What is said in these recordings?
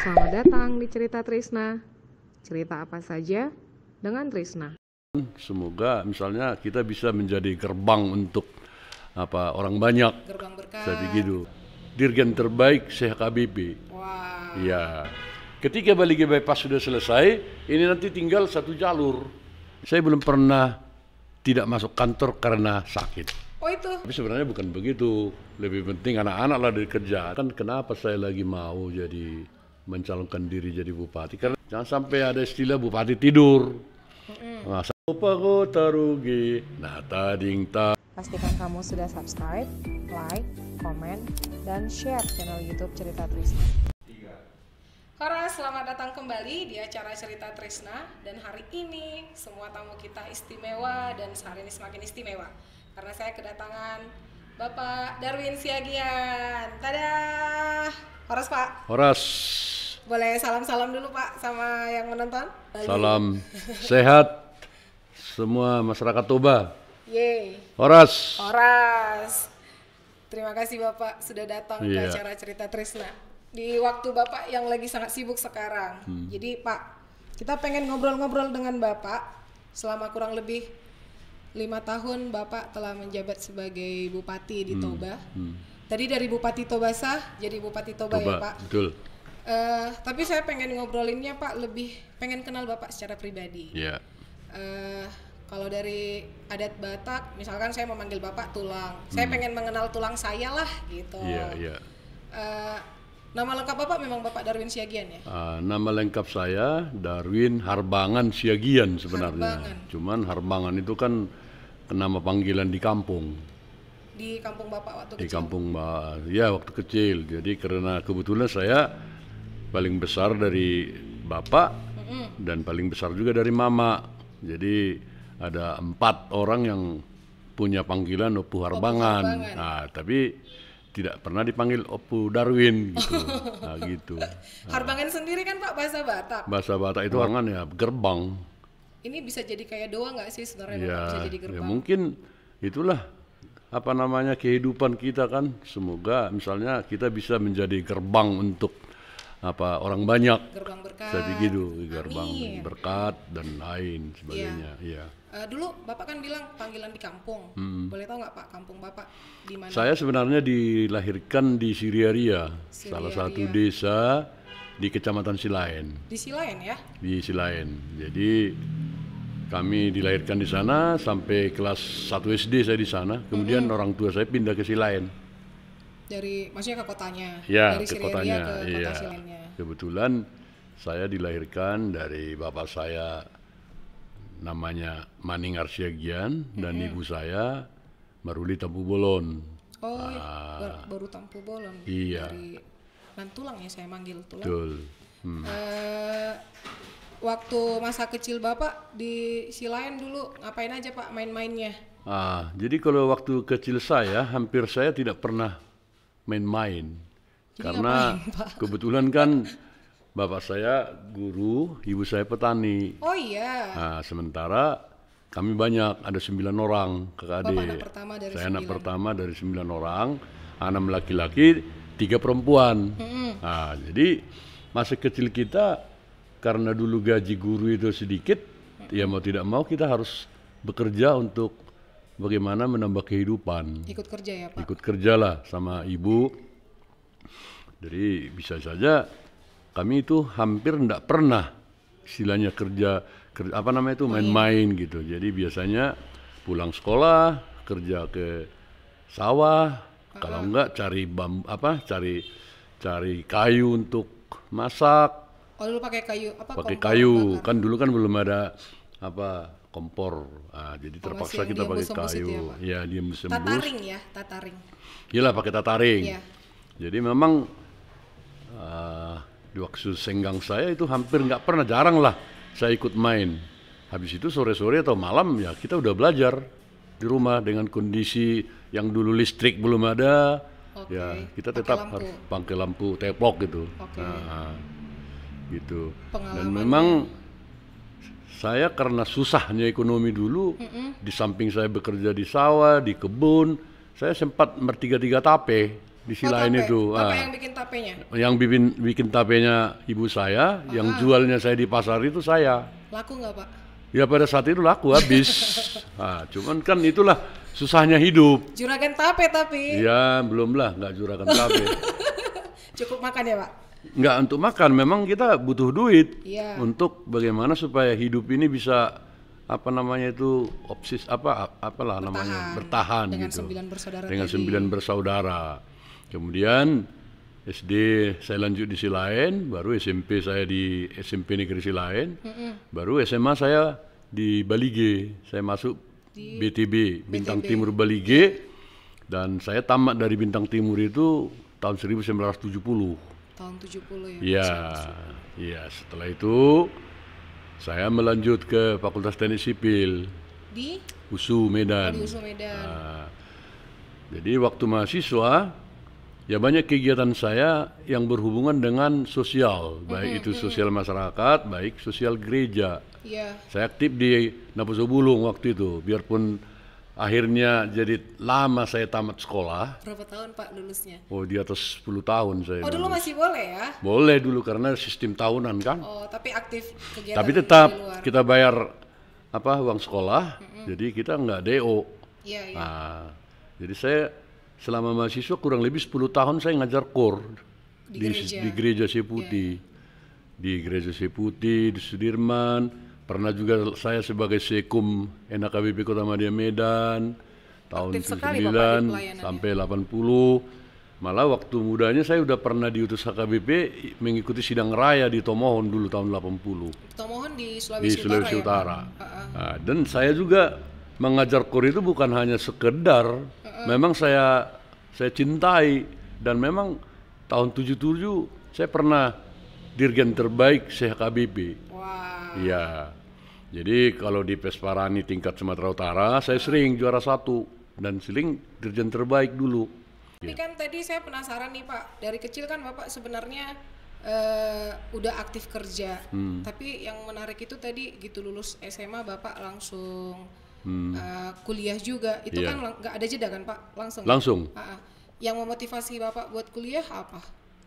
Selamat datang di Cerita Trisna. Cerita apa saja dengan Trisna. Semoga misalnya kita bisa menjadi gerbang untuk orang banyak. Gerbang berkah. Saya begitu. Dirjen terbaik Syekh Habibie. Wah. Ya. Ketika Bali bypass sudah selesai, ini nanti tinggal satu jalur. Saya belum pernah tidak masuk kantor karena sakit. Oh itu? Tapi sebenarnya bukan begitu. Lebih penting anak-anak lah dari kerja. Kan kenapa saya lagi mau jadi mencalonkan diri jadi bupati? Karena jangan sampai ada istilah bupati tidur. Nah, lupa kota rugi. Nah, Pastikan kamu sudah subscribe, like, komen, dan share channel YouTube Cerita Trisna. Halo, selamat datang kembali di acara Cerita Trisna. Dan hari ini semua tamu kita istimewa dan sehari ini semakin istimewa karena saya kedatangan Bapak Darwin Siagian. Tadah! Horas Pak. Horas. Boleh salam-salam dulu Pak sama yang menonton? Salam sehat semua masyarakat Toba. Yeay. Horas. Horas. Terima kasih Bapak sudah datang ke Iya. acara Cerita Trisna di waktu Bapak yang lagi sangat sibuk sekarang. Jadi Pak, kita pengen ngobrol-ngobrol dengan Bapak. Selama kurang lebih 5 tahun Bapak telah menjabat sebagai Bupati di Toba. Tadi dari Bupati Tobasa jadi Bupati Toba ya Pak? Betul. Tapi saya pengen ngobrolinnya Pak, lebih pengen kenal Bapak secara pribadi. Ya. Kalau dari adat Batak, misalkan saya memanggil Bapak Tulang, saya pengen mengenal tulang saya lah gitu. Iya, iya. Nama lengkap Bapak memang Bapak Darwin Siagian ya? Nama lengkap saya Darwin Harbangan Siagian sebenarnya. Harbangan. Cuman Harbangan itu kan nama panggilan di kampung. Di kampung Bapak waktu Di kecil? kampung ya waktu kecil. Jadi karena kebetulan saya paling besar dari bapak dan paling besar juga dari mama. Jadi ada 4 orang yang punya panggilan Opu Harbangan. Harbangan. Nah, tapi tidak pernah dipanggil Opu Darwin gitu. Nah, gitu. Harbangan sendiri kan Pak bahasa Batak. Bahasa Batak itu Harbangan ya gerbang. Ini bisa jadi kayak doa nggak sih sebenarnya Ya, Bapak bisa jadi ya gerbang? mungkin itulah kehidupan kita kan. Semoga misalnya kita bisa menjadi gerbang untuk orang banyak. Gerbang berkah. Saya begitu, gerbang Amin. berkat dan lain sebagainya. Iya. Dulu Bapak kan bilang panggilan di kampung. Boleh tahu nggak Pak kampung Bapak di mana? Saya sebenarnya dilahirkan di Siriaria, salah satu desa di Kecamatan Silaen. Di Silaen ya? Di Silaen. Jadi kami dilahirkan di sana sampai kelas 1 SD saya di sana. Kemudian orang tua saya pindah ke Silaen. Maksudnya ke kotanya? Ya, dari ke Siriaria kotanya. ke kota Iya. Silaennya. Kebetulan saya dilahirkan dari bapak saya namanya Maning Arsiagian dan ibu saya Maruli Tampu Bolon. Oh iya, baru Tampu Bolon. Iya. Dari Nantulang ya saya manggil tulang. Betul. Waktu masa kecil Bapak di Silaen dulu ngapain aja Pak main-mainnya? Jadi kalau waktu kecil saya hampir saya tidak pernah main-main. Jadi Karena ngapain, Pak? kebetulan kan bapak saya guru, ibu saya petani. Oh iya. Sementara kami banyak, ada 9 orang kakak adik. Bapak anak pertama dari Saya anak 9. pertama dari 9 orang, 6 laki-laki, 3 perempuan. Jadi masa kecil kita karena dulu gaji guru itu sedikit, ya mau tidak mau kita harus bekerja untuk bagaimana menambah kehidupan. Ikut kerja ya Pak? Ikut kerjalah sama ibu. Jadi bisa saja kami itu hampir tidak pernah istilahnya kerja main-main gitu. Jadi biasanya pulang sekolah kerja ke sawah, kalau enggak cari cari kayu untuk masak. Oh dulu pakai kayu Pakai kompor kayu bakar. kan dulu kan belum ada kompor. Jadi masih terpaksa yang kita pakai diembus-embus itu kayu. ya, Pak? Ya, diembus-embus. Tataring ya, tataring. Iyalah pakai tataring. Iya. Jadi memang di waktu senggang saya itu hampir nggak pernah, jarang lah saya ikut main. Habis itu sore-sore atau malam ya kita udah belajar di rumah dengan kondisi yang dulu listrik belum ada. Oke. Ya kita Pakai tetap lampu. harus pakai lampu teplok gitu. Oke. Gitu. Dan Pengalamannya. memang saya karena susahnya ekonomi dulu, di samping saya bekerja di sawah, di kebun, saya sempat bertiga-tiga tape. disilain itu. Bapak yang bikin tapenya? Yang bikin tapenya ibu saya, yang jualnya saya di pasar itu saya. Laku nggak Pak? Ya pada saat itu laku habis. Nah, cuman kan itulah susahnya hidup. Juragan tape tapi? Ya belum lah, nggak juragan tape. Cukup makan ya Pak? Nggak untuk makan, memang kita butuh duit untuk bagaimana supaya hidup ini bisa apa namanya itu bertahan dengan gitu. 9 bersaudara Dengan tadi. 9 bersaudara. Kemudian SD saya lanjut di Silain, baru SMP saya di SMP Negeri Silain, baru SMA saya di Balige. Saya masuk di BTB, Bintang Timur Balige, dan saya tamat dari Bintang Timur itu tahun 1970. Tahun 70 ya? Iya, iya. Setelah itu saya melanjut ke Fakultas Teknik Sipil di USU Medan. di USU Medan. Nah, jadi waktu mahasiswa ya banyak kegiatan saya yang berhubungan dengan sosial, baik itu sosial masyarakat, baik sosial gereja. Iya. Saya aktif di Naposo Bulung waktu itu, biarpun akhirnya jadi lama saya tamat sekolah. Berapa tahun Pak lulusnya? Oh, di atas 10 tahun saya. Oh, dulu lulus. masih boleh ya? Boleh dulu karena sistem tahunan kan. Oh, tapi aktif kegiatan Tapi tetap di luar. kita bayar uang sekolah, jadi kita nggak DO. Iya, iya. Nah, jadi saya selama mahasiswa kurang lebih 10 tahun saya ngajar KOR Di gereja. di Gereja Seputi. Di Gereja Seputi, di Sudirman. Pernah juga saya sebagai Sekum NAKBP Kota Madya Medan tahun Aktif sekali 79 Bapak di pelayanannya. sampai 80. Malah waktu mudanya saya udah pernah diutus HKBP mengikuti sidang raya di Tomohon dulu tahun 80. Tomohon di Di Sulawesi Sulawesi Utara. Utara. Nah, dan saya juga mengajar KOR itu bukan hanya sekedar, memang saya cintai, dan memang tahun 77 saya pernah dirjen terbaik CHKBP. Wah. Iya. Jadi kalau di Pesparani tingkat Sumatera Utara saya sering juara 1 dan sering dirjen terbaik dulu. Tapi kan tadi saya penasaran nih Pak, dari kecil kan Bapak sebenarnya udah aktif kerja, tapi yang menarik itu tadi gitu lulus SMA Bapak langsung kuliah juga, itu kan nggak ada jeda kan Pak, langsung? Langsung. Yang memotivasi Bapak buat kuliah apa?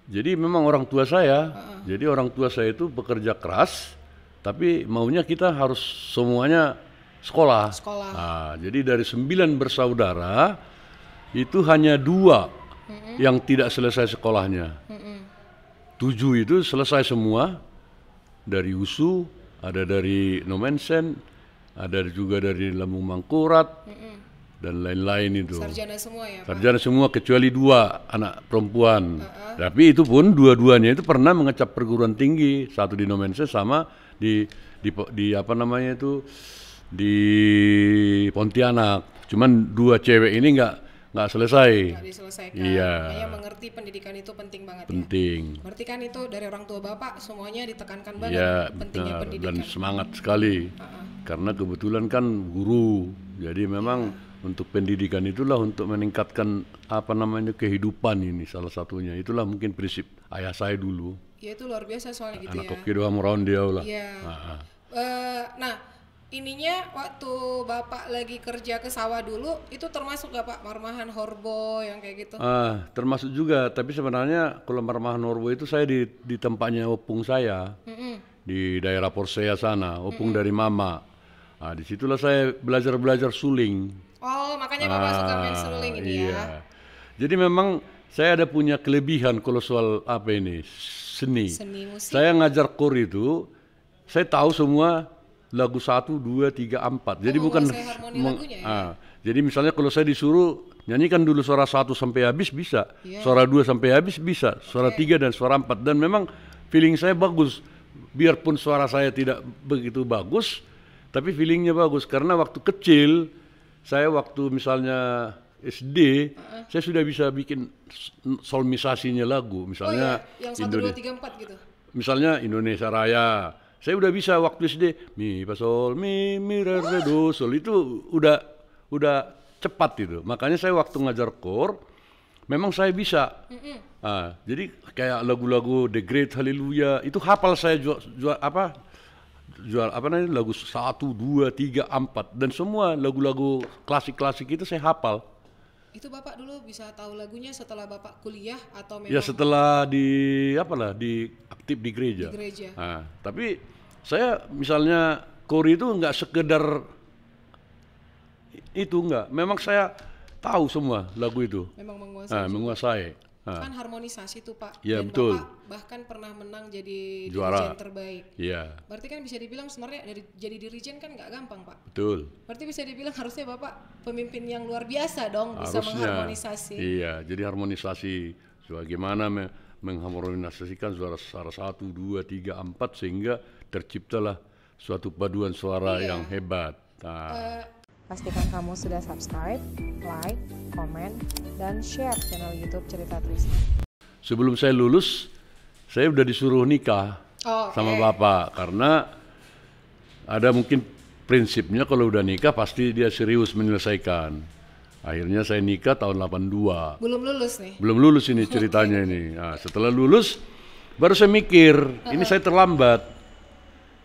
Jadi memang orang tua saya, jadi orang tua saya itu bekerja keras, tapi maunya kita harus semuanya sekolah. Nah, jadi dari 9 bersaudara, itu hanya 2 yang tidak selesai sekolahnya. 7 itu selesai semua, dari USU, ada dari Nomensen, ada juga dari Lambung Mangkurat, dan lain-lain itu. Sarjana semua ya Pak? Sarjana semua kecuali 2 anak perempuan. Tapi itu pun dua-duanya itu pernah mengecap perguruan tinggi, satu di Nomensen sama di Pontianak. Cuman 2 cewek ini nggak selesai. Nggak diselesaikan. Iya. Makanya mengerti pendidikan itu penting banget. Penting. Ya. Berarti kan itu dari orang tua Bapak semuanya ditekankan banget Ya, pentingnya benar. pendidikan. Dan semangat sekali. Karena kebetulan kan guru. Jadi memang untuk pendidikan itulah untuk meningkatkan kehidupan ini salah satunya. Itulah mungkin prinsip ayah saya dulu. Ya itu luar biasa soalnya gitu Anak ya. koki doa meraun dia lah. Iya. Nah, ininya waktu Bapak lagi kerja ke sawah dulu, itu termasuk gak Pak Marmahan Horbo yang kayak gitu? Termasuk juga, tapi sebenarnya kalau Marmahan Horbo itu saya di tempatnya opung saya, di daerah Porsea sana, opung dari mama. Nah, disitulah saya belajar suling. Oh, makanya Bapak suka main seruling ini iya. ya? Jadi memang saya ada punya kelebihan kalau soal seni. Seni musik. Saya ngajar KOR itu, saya tahu semua lagu 1, 2, 3, 4. Jadi bukan harmoni lagunya ya? Jadi misalnya kalau saya disuruh nyanyikan dulu suara 1 sampai habis bisa, suara 2 sampai habis bisa, suara 3 dan suara 4. Dan memang feeling saya bagus. Biarpun suara saya tidak begitu bagus, tapi feelingnya bagus. Karena waktu kecil, saya waktu misalnya SD, saya sudah bisa bikin solmisasinya lagu. Misalnya yang 1, 2, 3, 4 gitu? Misalnya Indonesia Raya. Saya udah bisa waktu SD, mi fa sol mi re do sol, itu udah cepat itu. Makanya saya waktu ngajar KOR memang saya bisa. Jadi kayak lagu-lagu The Great Hallelujah itu hafal saya lagu 1, 2, 3, 4 dan semua lagu-lagu klasik-klasik itu saya hafal. Itu Bapak dulu bisa tahu lagunya setelah Bapak kuliah atau memang? Ya setelah di aktif di gereja. Di gereja. Nah, tapi saya misalnya kori itu nggak sekedar itu enggak. Memang saya tahu semua lagu itu. Memang menguasai. Menguasai. Kan harmonisasi tuh Pak. Ya, dan betul. Bapak bahkan pernah menang jadi Juara dirijen terbaik. Iya. Berarti kan bisa dibilang sebenarnya jadi dirijen kan nggak gampang Pak. Betul. Berarti bisa dibilang harusnya Bapak pemimpin yang luar biasa dong, bisa Harusnya. mengharmonisasi. Iya, jadi harmonisasi. Bagaimana mengharmonisasikan suara 1, 2, 3, 4 sehingga terciptalah suatu paduan suara yang hebat. Pastikan kamu sudah subscribe, like, komen, dan share channel YouTube Cerita Trisna. Sebelum saya lulus, saya udah disuruh nikah sama bapak karena ada mungkin prinsipnya kalau udah nikah pasti dia serius menyelesaikan. Akhirnya saya nikah tahun 82. Belum lulus nih? Belum lulus ini ceritanya ini. Nah, setelah lulus baru saya mikir, ini saya terlambat.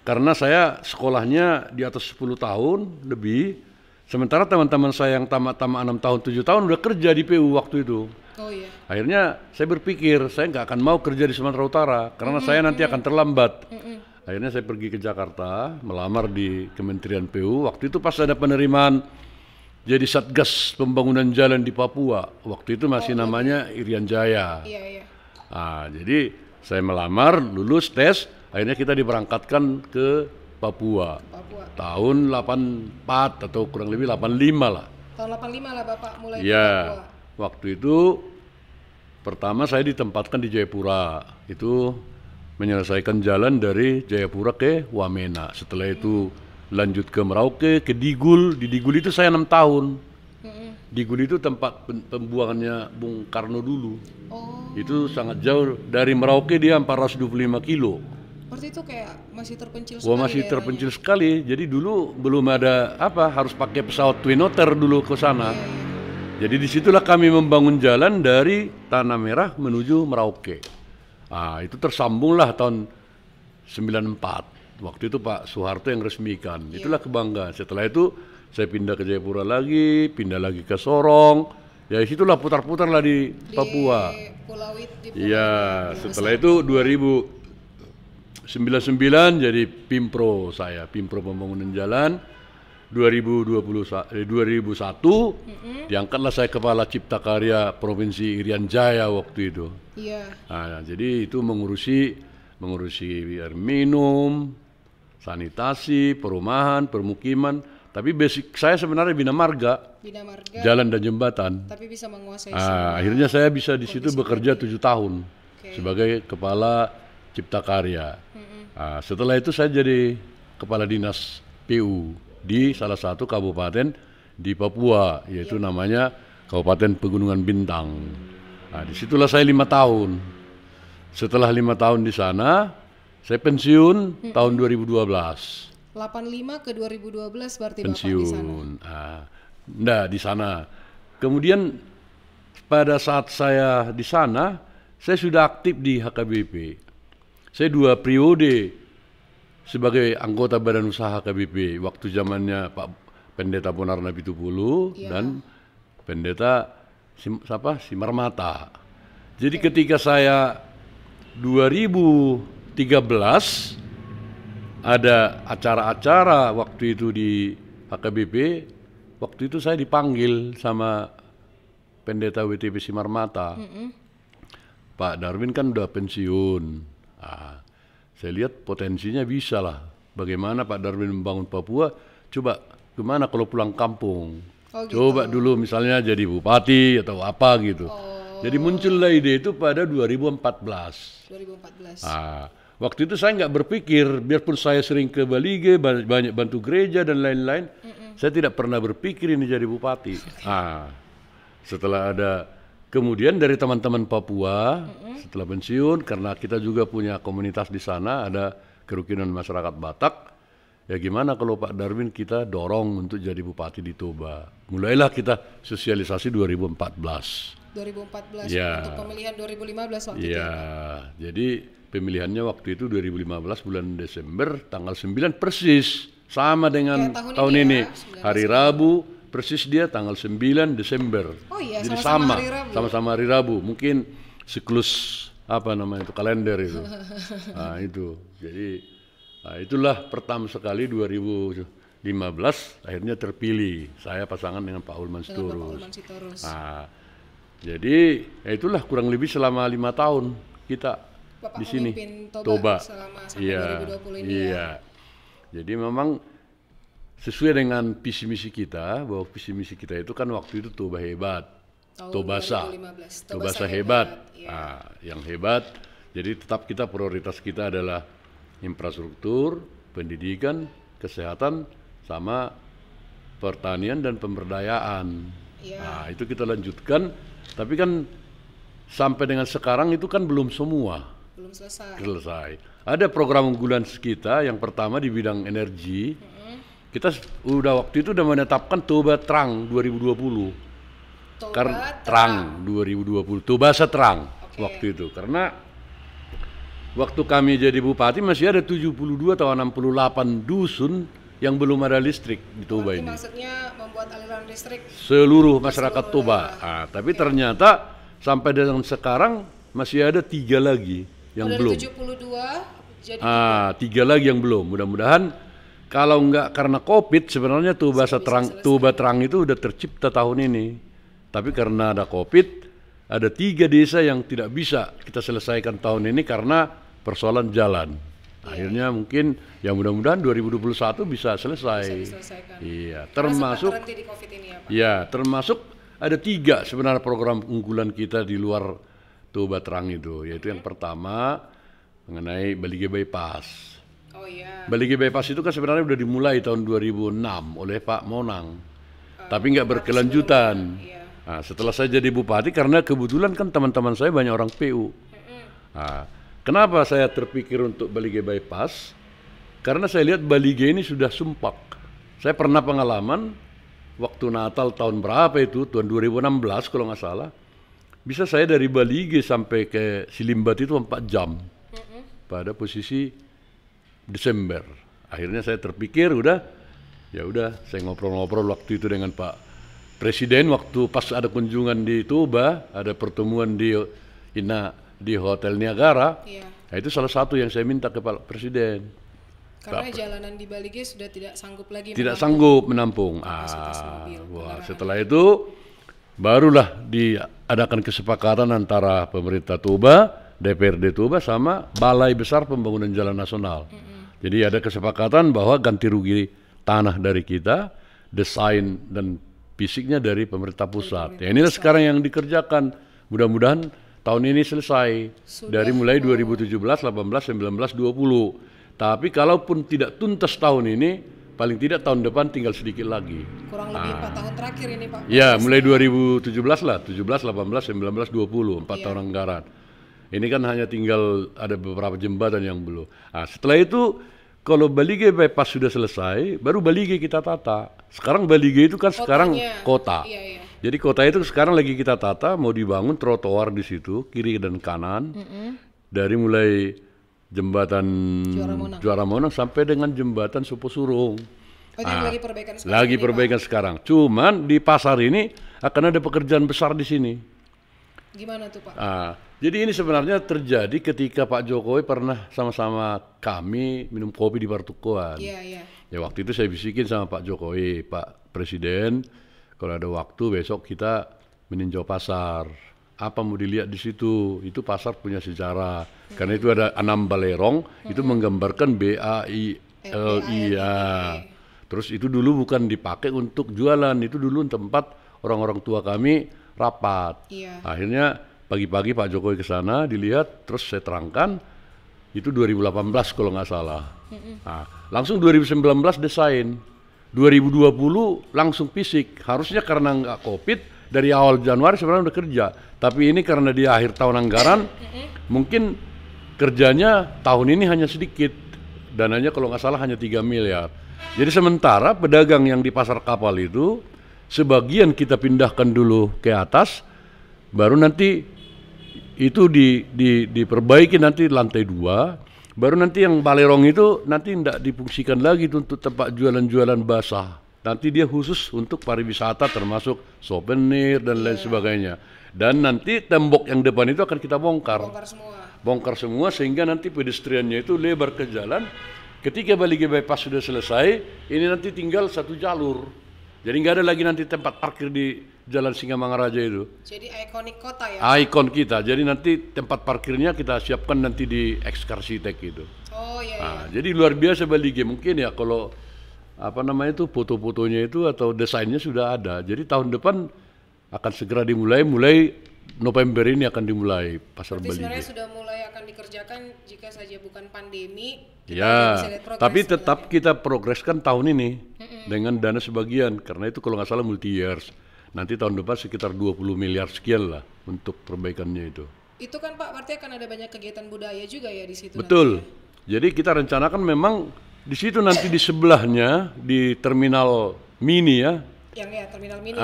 Karena saya sekolahnya di atas 10 tahun lebih. Sementara teman-teman saya yang tamat-tamat 6 tahun, 7 tahun udah kerja di PU waktu itu. Oh iya. Akhirnya saya berpikir, saya nggak akan mau kerja di Sumatera Utara karena saya nanti akan terlambat. Akhirnya saya pergi ke Jakarta, melamar di Kementerian PU. Waktu itu pas ada penerimaan jadi Satgas Pembangunan Jalan di Papua. Waktu itu masih namanya Irian Jaya. Iya. Jadi saya melamar, lulus tes, akhirnya kita diberangkatkan ke Papua. Tahun 84 atau kurang lebih 85 lah. Tahun 85 lah Bapak mulai di Ya, Papua. waktu itu pertama saya ditempatkan di Jayapura. Itu menyelesaikan jalan dari Jayapura ke Wamena. Setelah itu lanjut ke Merauke, ke Digul. Di Digul itu saya 6 tahun. Digul itu tempat pembuangannya Bung Karno dulu. Itu sangat jauh dari Merauke, dia 425 kilo. Berarti itu kayak masih terpencil sekali. Masih terpencil sekali. Jadi dulu belum ada harus pakai pesawat Twin Otter dulu ke sana. Jadi disitulah kami membangun jalan dari Tanah Merah menuju Merauke. Itu tersambunglah tahun 94. Waktu itu Pak Soeharto yang resmikan. Itulah kebanggaan. Setelah itu saya pindah ke Jayapura lagi, pindah lagi ke Sorong. Ya situlah putar-putar lah di Papua. Pulau Setelah itu 2099 jadi Pimpro saya, Pimpro Pembangunan Jalan. 2001 diangkatlah saya Kepala Cipta Karya Provinsi Irian Jaya waktu itu. Jadi itu mengurusi air minum, sanitasi, perumahan, permukiman. Tapi basic saya sebenarnya Bina Marga, jalan dan jembatan. Tapi bisa menguasai akhirnya saya bisa di situ bekerja 7 tahun sebagai Kepala Cipta Karya. Setelah itu saya jadi Kepala Dinas PU di salah satu kabupaten di Papua, yaitu namanya Kabupaten Pegunungan Bintang. Disitulah saya 5 tahun. Setelah 5 tahun di sana, saya pensiun tahun 2012. 85 ke 2012 berarti pensiun. Bapak di sana? Enggak, di sana. Kemudian pada saat saya di sana, saya sudah aktif di HKBP. Saya 2 periode sebagai anggota Badan Usaha HKBP. Waktu zamannya Pak Pendeta Bonarna Pitupulu dan Pendeta Simarmata. Jadi ketika saya 2013 ada acara-acara waktu itu di HKBP, waktu itu saya dipanggil sama Pendeta WTP Simarmata. Pak Darwin kan udah pensiun. Saya lihat potensinya bisa lah. Bagaimana Pak Darwin membangun Papua, coba gimana kalau pulang kampung. Coba dulu misalnya jadi bupati atau apa gitu. Jadi muncullah ide itu pada 2014. Waktu itu saya nggak berpikir, biarpun saya sering ke Balige, banyak bantu gereja dan lain-lain, saya tidak pernah berpikir ini jadi bupati. Setelah ada kemudian dari teman-teman Papua, setelah pensiun, karena kita juga punya komunitas di sana, ada kerukunan masyarakat Batak, ya gimana kalau Pak Darwin kita dorong untuk jadi bupati di Toba. Mulailah kita sosialisasi 2014. 2014 untuk pemilihan 2015 waktu itu. Jadi pemilihannya waktu itu 2015 bulan Desember tanggal 9 persis sama dengan tahun ini. Hari Rabu persis dia tanggal 9 Desember. Oh iya, jadi sama-sama hari Rabu. Sama-sama hari Rabu. Mungkin siklus apa namanya itu, kalender itu. Nah itu, jadi itulah pertama sekali 2015 akhirnya terpilih saya pasangan dengan Pak Ulman Sitorus. Nah, jadi itulah kurang lebih selama 5 tahun kita Bapak di sini Toba selama sampai 2020 ini ya. Jadi memang sesuai dengan visi misi kita, bahwa visi misi kita itu kan waktu itu Toba hebat, Tobasa hebat. Ya. Nah, yang hebat. Jadi tetap kita prioritas kita adalah infrastruktur, pendidikan, kesehatan, sama pertanian dan pemberdayaan. Ya. Nah, itu kita lanjutkan. Tapi kan sampai dengan sekarang itu kan belum semua. Belum selesai. Ada program unggulan kita yang pertama di bidang energi. Kita waktu itu udah menetapkan Toba Terang 2020. Terang 2020. Tobasa Terang waktu itu. Karena waktu kami jadi bupati masih ada 72 atau 68 dusun yang belum ada listrik di Toba ini. Maksudnya membuat aliran listrik seluruh masyarakat Toba. Tapi ternyata sampai dengan sekarang masih ada 3 lagi yang belum. 72 jadi 3 lagi yang belum. Mudah-mudahan kalau enggak karena COVID sebenarnya Toba Terang itu udah tercipta tahun ini. Tapi karena ada COVID, ada 3 desa yang tidak bisa kita selesaikan tahun ini karena persoalan jalan. Akhirnya mungkin ya mudah-mudahan 2021 bisa selesai. Iya, termasuk di COVID ini ya, Pak. Ya, termasuk ada 3 sebenarnya program unggulan kita di luar Toba Terang itu, yaitu yang pertama mengenai Balige Bypass. Oh iya. Balige Bypass itu kan sebenarnya udah dimulai tahun 2006 oleh Pak Monang, tapi nggak berkelanjutan. Iya. Nah, setelah saya jadi bupati, karena kebetulan kan teman-teman saya banyak orang PU. Nah, kenapa saya terpikir untuk Balige Bypass? Karena saya lihat Balige ini sudah sumpak. Saya pernah pengalaman waktu Natal tahun berapa itu, tahun 2016 kalau nggak salah. Bisa saya dari Balige sampai ke Silimbat itu 4 jam pada posisi Desember. Akhirnya saya terpikir ya udah saya ngobrol-ngobrol waktu itu dengan Pak Presiden waktu pas ada kunjungan di Toba, ada pertemuan di Hotel Niagara. Iya. Nah, itu salah satu yang saya minta ke Pak Presiden. Karena jalanan di Balige sudah tidak sanggup lagi menampung. Setelah itu barulah diadakan kesepakatan antara pemerintah Toba, DPRD Toba sama Balai Besar Pembangunan Jalan Nasional. Jadi ada kesepakatan bahwa ganti rugi tanah dari kita, desain dan fisiknya dari pemerintah pusat. Ya, inilah sekarang yang dikerjakan. Mudah-mudahan tahun ini selesai. Dari mulai 2017, 18, 19, 20. Tapi kalaupun tidak tuntas tahun ini, paling tidak tahun depan tinggal sedikit lagi. Kurang lebih 4 tahun terakhir ini, Pak. Ya, mulai 2017 lah, 17, 18, 19, 20, 4 tahun anggaran. Ini kan hanya tinggal ada beberapa jembatan yang belum. Nah, setelah itu kalau Balige Bypass sudah selesai, baru Balige kita tata. Sekarang Balige itu kan sekarang kota. Iya. Jadi kota itu sekarang lagi kita tata, mau dibangun trotoar di situ, kiri dan kanan. Dari mulai jembatan Juara Monang sampai dengan jembatan Suposurung. Lagi perbaikan sekarang. Lagi perbaikan sekarang. Cuman di pasar ini akan ada pekerjaan besar di sini. Gimana tuh, Pak? Jadi ini sebenarnya terjadi ketika Pak Jokowi pernah sama-sama kami minum kopi di Bartukoan. Iya. Ya waktu itu saya bisikin sama Pak Jokowi, Pak Presiden, kalau ada waktu besok kita meninjau pasar. Apa mau dilihat di situ? Itu pasar punya sejarah. Karena itu ada 6 balerong, itu menggambarkan BAILI ya. Terus itu dulu bukan dipakai untuk jualan, itu dulu tempat orang-orang tua kami rapat. Iya. Akhirnya pagi-pagi Pak Jokowi ke sana dilihat, terus saya terangkan itu 2018 kalau nggak salah. Nah, langsung 2019 desain, 2020 langsung fisik. Harusnya karena nggak COVID dari awal Januari sebenarnya udah kerja, tapi ini karena di akhir tahun anggaran mungkin kerjanya tahun ini hanya sedikit, dananya kalau nggak salah hanya 3 miliar. Jadi sementara pedagang yang di pasar kapal itu sebagian kita pindahkan dulu ke atas, baru nanti itu diperbaiki nanti lantai 2, baru nanti yang balerong itu nanti tidak difungsikan lagi untuk tempat jualan-jualan basah nanti dia khusus untuk pariwisata termasuk souvenir dan lain sebagainya. Dan nanti tembok yang depan itu akan kita bongkar. Bongkar semua sehingga nanti pedestriannya itu lebar ke jalan. Ketika Balige Bypass sudah selesai, ini nanti tinggal satu jalur. Jadi nggak ada lagi nanti tempat parkir di Jalan Singamangaraja itu. Jadi ikonik kota ya? Ikon kita. Jadi nanti tempat parkirnya kita siapkan nanti di Ekskarsitek itu. Oh iya. Jadi luar biasa Balige. Mungkin ya kalau apa namanya itu foto-fotonya itu atau desainnya sudah ada. Jadi tahun depan akan segera dimulai. Mulai November ini akan dimulai pasar Balige. Sebenarnya sudah mulai akan dikerjakan jika saja bukan pandemi. Ya, tapi tetap kita progreskan tahun ini dengan dana sebagian. Karena itu kalau nggak salah multi years. Nanti tahun depan sekitar 20 miliar sekian lah untuk perbaikannya itu. Itu kan Pak, berarti akan ada banyak kegiatan budaya juga ya di situ. Betul. Jadi kita rencanakan memang di situ nanti di sebelahnya di terminal mini ya. Yang ya terminal mini.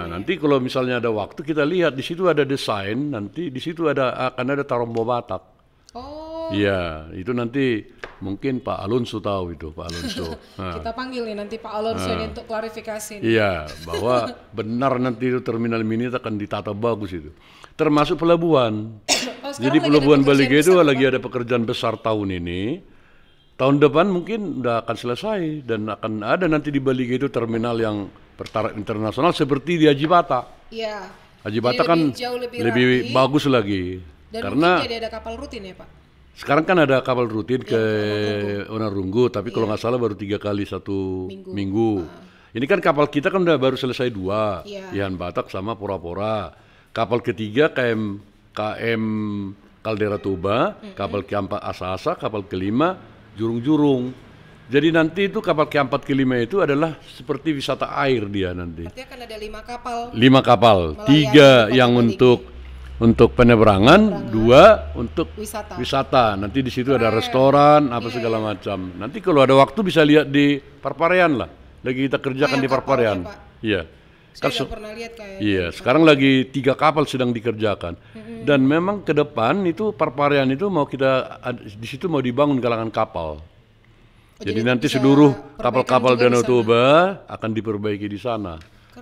Nanti kalau misalnya ada waktu kita lihat di situ ada desain, nanti di situ akan ada Tarombo Batak. Oh. Iya, itu nanti mungkin Pak Alonso tahu itu, Pak Alonso. Kita panggil nih nanti Pak Alonso ini untuk klarifikasi. Iya, bahwa benar nanti itu terminal mini akan ditata bagus itu. Termasuk pelabuhan. Jadi pelabuhan Balige itu lagi ada pekerjaan besar tahun ini. Tahun depan mungkin udah akan selesai dan akan ada nanti di Balige itu terminal yang bertaraf internasional seperti di Haji Bata. Iya. Haji Bata kan lebih bagus lagi. Dan karena mungkin ada kapal rutin ya Pak? Sekarang kan ada kapal rutin ke Onarunggu, tapi kalau nggak salah baru 3 kali satu minggu. Ini kan kapal kita kan udah baru selesai 2, Ihan Batak sama Pora-Pora. Kapal ketiga KM Caldera Toba, kapal keempat Asa-Asa, kapal kelima Jurung-Jurung. Jadi nanti itu kapal keempat kelima itu adalah seperti wisata air dia nanti. Berarti akan ada 5 kapal. 5 kapal, 3 yang untuk penerangan, 2 untuk wisata. Nanti di situ ada restoran, segala macam. Nanti kalau ada waktu bisa lihat di Parparean lah. Lagi kita kerjakan di Parparean. Iya. Saya pernah lihat kayaknya. Iya, sekarang lagi 3 kapal sedang dikerjakan. Dan memang ke depan itu Parparean itu mau kita di situ mau dibangun galangan kapal. Jadi nanti seluruh kapal-kapal Danau Toba akan diperbaiki di sana.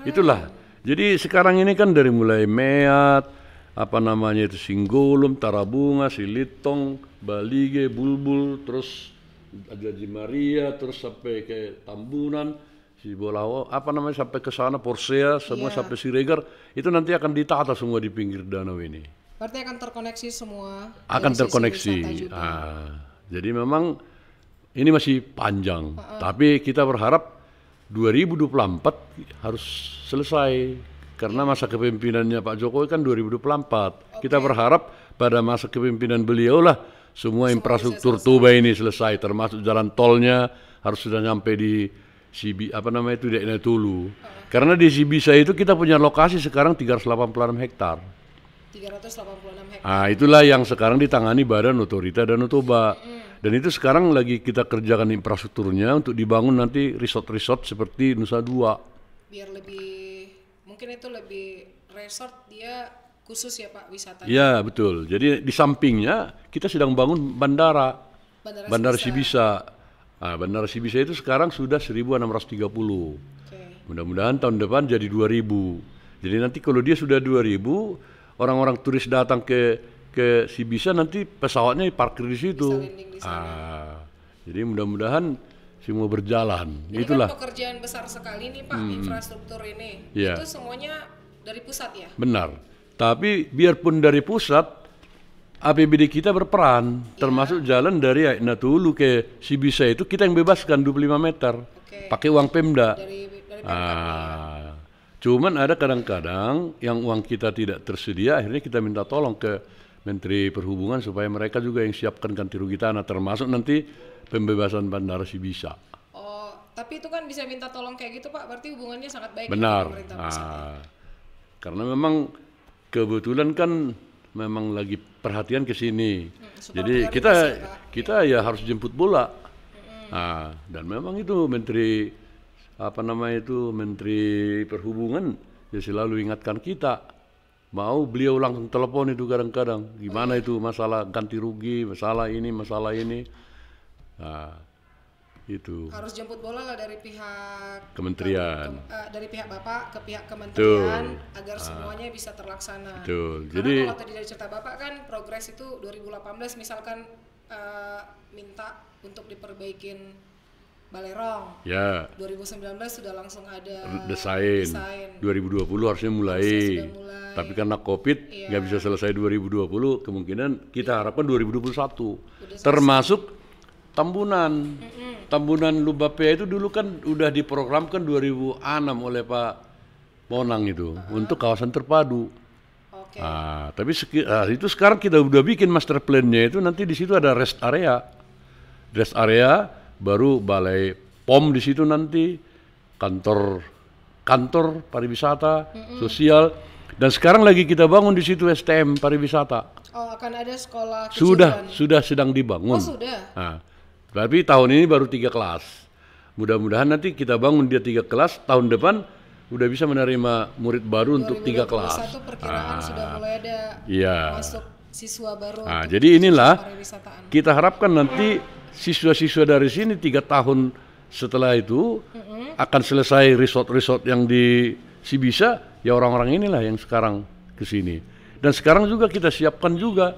Itulah. Jadi sekarang ini kan dari mulai Meat, itu Singgolom, Tarabunga, Silitong, Balige, Bulbul, terus Haji Maria, terus sampai ke Tambunan, Sibolawo, sampai ke sana Porsea, semua sampai Siregar, itu nanti akan ditata semua di pinggir danau ini. Berarti akan terkoneksi semua. Akan terkoneksi. Jadi memang ini masih panjang, tapi kita berharap 2024 harus selesai. Karena masa kepemimpinannya Pak Jokowi kan 2024. Kita berharap pada masa kepemimpinan beliau lah semua infrastruktur Toba ini selesai, termasuk jalan tolnya harus sudah sampai di di daerah Tulu. Karena di Sibisa itu kita punya lokasi sekarang 386 hektar. 386 hektar. Itulah yang sekarang ditangani Badan Otorita Danau Toba. Dan itu sekarang lagi kita kerjakan infrastrukturnya untuk dibangun nanti resort-resort seperti Nusa Dua. Biar lebih, mungkin itu lebih resort dia khusus ya Pak wisatanya. Iya betul. Jadi di sampingnya kita sedang bangun bandara Sibisa. Bandara Sibisa itu sekarang sudah 1.630. Mudah-mudahan tahun depan jadi 2.000. Jadi nanti kalau dia sudah 2.000, orang-orang turis datang ke Sibisa nanti pesawatnya parkir di situ. Jadi mudah-mudahan semua berjalan. Ini Itulah. kan pekerjaan besar sekali nih Pak, infrastruktur ini. Itu semuanya dari pusat ya? Benar. Tapi biarpun dari pusat, APBD kita berperan, termasuk jalan dari Natulu ke Sibisa itu kita yang bebaskan 25 meter, pakai uang Pemda. Dari Cuman ada kadang-kadang yang uang kita tidak tersedia, akhirnya kita minta tolong ke Menteri Perhubungan supaya mereka juga yang siapkan ganti rugi tanah, termasuk nanti pembebasan bandara Sibisa. Oh, tapi itu kan bisa minta tolong kayak gitu Pak, berarti hubungannya sangat baik dengan pemerintah pusat. Karena memang kebetulan kan memang lagi perhatian ke sini. Jadi kita ya harus jemput bola. Dan memang itu Menteri Menteri Perhubungan ya selalu ingatkan kita. Mau beliau langsung telepon itu kadang-kadang. Gimana itu masalah ganti rugi, masalah ini. itu. Harus jemput bola lah dari pihak Kementerian. dari pihak Bapak ke pihak Kementerian agar semuanya bisa terlaksana. Betul. Karena Jadi kalau tadi dari cerita Bapak kan progres itu 2018 misalkan minta untuk diperbaikin Balerong. ya 2019 sudah langsung ada desain. 2020 harusnya mulai. Sudah mulai. Tapi karena COVID nggak bisa selesai 2020, kemungkinan kita harapkan 2021. Termasuk Tambunan. Tambunan Lubapea itu dulu kan udah diprogramkan 2006 oleh Pak Monang itu untuk kawasan terpadu. Oke. Tapi itu sekarang kita udah bikin master plan-nya itu, nanti di situ ada rest area. Rest area baru balai POM di situ, nanti kantor pariwisata, sosial, dan sekarang lagi kita bangun di situ STM pariwisata. Oh, akan ada sekolah kejuruan. Sudah sedang dibangun. Oh, sudah. Tapi tahun ini baru 3 kelas. Mudah-mudahan nanti kita bangun dia 3 kelas, tahun depan udah bisa menerima murid baru untuk 3 kelas. 2021 perkiraan sudah mulai ada masuk siswa baru. Jadi inilah pariwisataan. kita harapkan nanti siswa-siswa dari sini 3 tahun setelah itu akan selesai resort-resort yang di Sibisa, ya orang-orang inilah yang sekarang ke sini. Dan sekarang juga kita siapkan juga,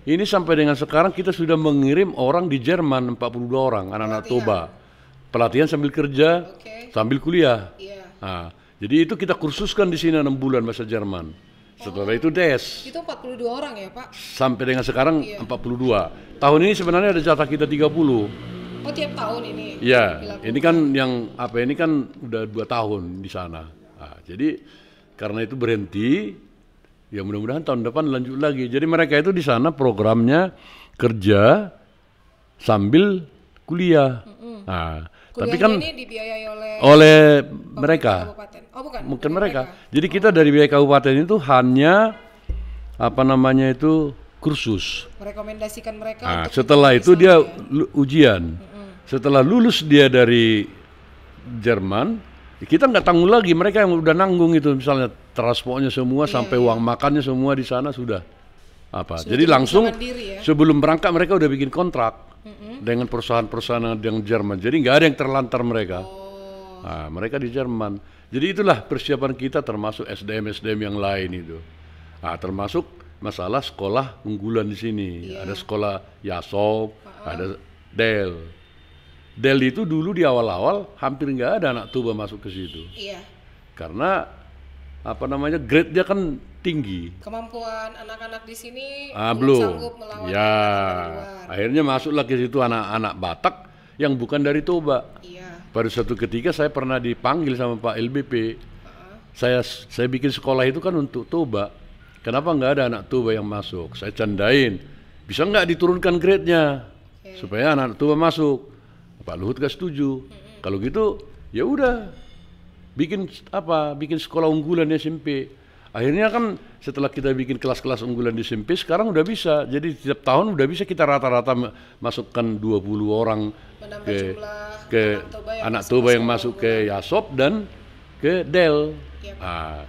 ini sampai dengan sekarang kita sudah mengirim orang di Jerman 42 orang, anak-anak Toba. Pelatihan sambil kerja, sambil kuliah. Jadi itu kita kursuskan di sini 6 bulan bahasa Jerman. Setelah itu DES. Itu 42 orang ya Pak? Sampai dengan sekarang 42. Tahun ini sebenarnya ada jatah kita 30. Oh, tiap tahun ini? Iya, ini kan ini kan udah 2 tahun di sana. Jadi karena itu berhenti, ya mudah-mudahan tahun depan lanjut lagi. Jadi mereka itu di sana programnya kerja sambil kuliah. Tapi kan ini dibiayai oleh mereka. Kabupaten. Oh, bukan mereka. Jadi kita dari biaya kabupaten itu hanya kursus. Merekomendasikan mereka untuk setelah itu dia ujian. Setelah lulus dia dari Jerman, kita nggak tanggung lagi, mereka yang udah nanggung itu, misalnya transportnya semua sampai uang makannya semua di sana sudah. Jadi langsung sebelum berangkat mereka udah bikin kontrak dengan perusahaan-perusahaan yang Jerman. Jadi nggak ada yang terlantar mereka. Mereka di Jerman. Jadi itulah persiapan kita, termasuk SDM yang lain itu. Termasuk masalah sekolah unggulan di sini. Ada sekolah Yasop, ada Del. Del itu dulu di awal-awal hampir nggak ada anak Toba masuk ke situ. Karena grade-nya kan tinggi. Kemampuan anak-anak di sini belum sanggup melawan anak dari luar. Akhirnya masuklah ke situ anak-anak Batak yang bukan dari Toba. Pada suatu ketika saya pernah dipanggil sama Pak LBP. Saya bikin sekolah itu kan untuk Toba. Kenapa nggak ada anak Toba yang masuk? Saya candain, bisa nggak diturunkan grade-nya supaya anak Toba masuk? Pak Luhut gak setuju. Kalau gitu, ya udah bikin sekolah unggulan di SMP. Akhirnya kan setelah kita bikin kelas-kelas unggulan di SMP, sekarang udah bisa. Jadi setiap tahun udah bisa kita rata-rata masukkan 20 orang ke anak Toba yang masuk ke Yasop dan ke Del.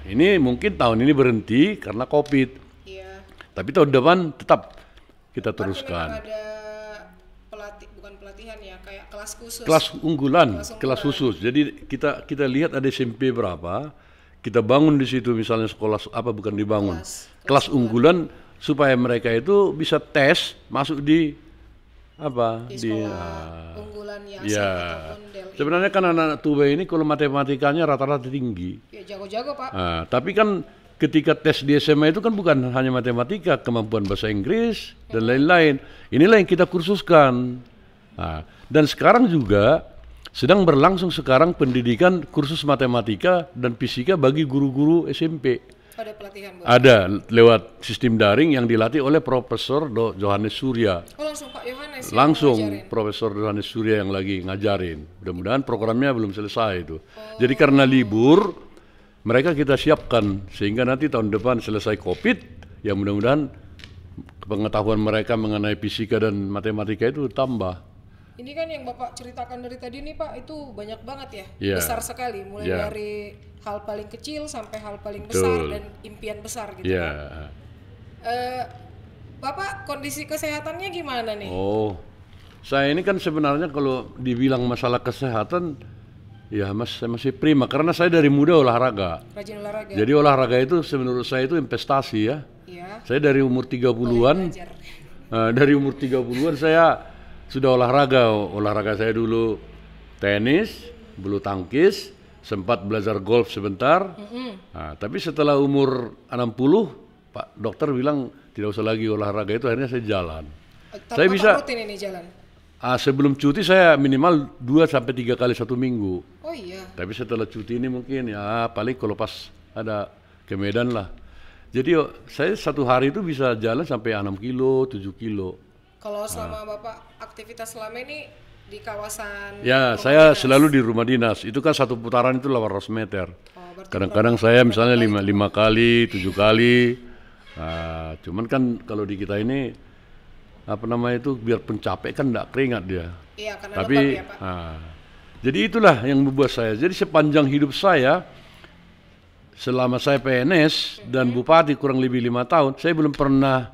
Ini mungkin tahun ini berhenti karena COVID. Tapi tahun depan tetap kita teruskan. Kelas unggulan, kelas khusus. Jadi kita lihat ada SMP berapa, kita bangun di situ misalnya sekolah bukan dibangun. Kelas unggulan supaya mereka itu bisa tes masuk di unggulan ataupun Del. Sebenarnya kan anak-anak Toba ini kalau matematikanya rata-rata tinggi. Jago-jago Pak. Tapi kan ketika tes di SMA itu kan bukan hanya matematika, kemampuan bahasa Inggris dan lain-lain. Inilah yang kita kursuskan. Dan sekarang juga sedang berlangsung sekarang pendidikan kursus matematika dan fisika bagi guru-guru SMP. Ada pelatihan Bu? Ada lewat sistem daring yang dilatih oleh Profesor Johannes Surya. Langsung Pak Yohanes? Langsung Profesor Johannes Surya yang lagi ngajarin. Mudah-mudahan programnya belum selesai itu. Jadi karena libur, mereka kita siapkan sehingga nanti tahun depan selesai COVID, ya mudah-mudahan pengetahuan mereka mengenai fisika dan matematika itu tambah. Ini kan yang Bapak ceritakan dari tadi nih Pak, itu banyak banget ya, besar sekali, mulai dari hal paling kecil sampai hal paling besar dan impian besar gitu Pak. Bapak kondisi kesehatannya gimana nih? Saya ini kan sebenarnya kalau dibilang masalah kesehatan, ya saya masih prima karena saya dari muda olahraga. Rajin olahraga. Jadi olahraga itu menurut saya itu investasi ya. Iya. Saya dari umur 30-an, dari umur 30-an saya sudah olahraga. Olahraga saya dulu tenis, bulu tangkis, sempat belajar golf sebentar. Nah, tapi setelah umur 60, Pak dokter bilang tidak usah lagi olahraga itu, akhirnya saya jalan. Saya bisa rutin ini jalan. Sebelum cuti saya minimal 2-3 kali 1 minggu. Oh iya. Tapi setelah cuti ini mungkin ya paling kalau pas ada ke Medan lah. Jadi saya satu hari itu bisa jalan sampai 6 kilo, 7 kilo. Kalau selama Bapak aktivitas selama ini di kawasan Ya, saya selalu di rumah dinas. Itu kan satu putaran itu 800 meter. Kadang-kadang saya misalnya 5 kali, 7 kali. Cuman kan kalau di kita ini apa namanya itu biar pencapek kan enggak keringat dia. Iya, karena tapi lembab ya, Pak. Jadi itulah yang membuat saya. Jadi sepanjang hidup saya selama saya PNS dan bupati kurang lebih 5 tahun, saya belum pernah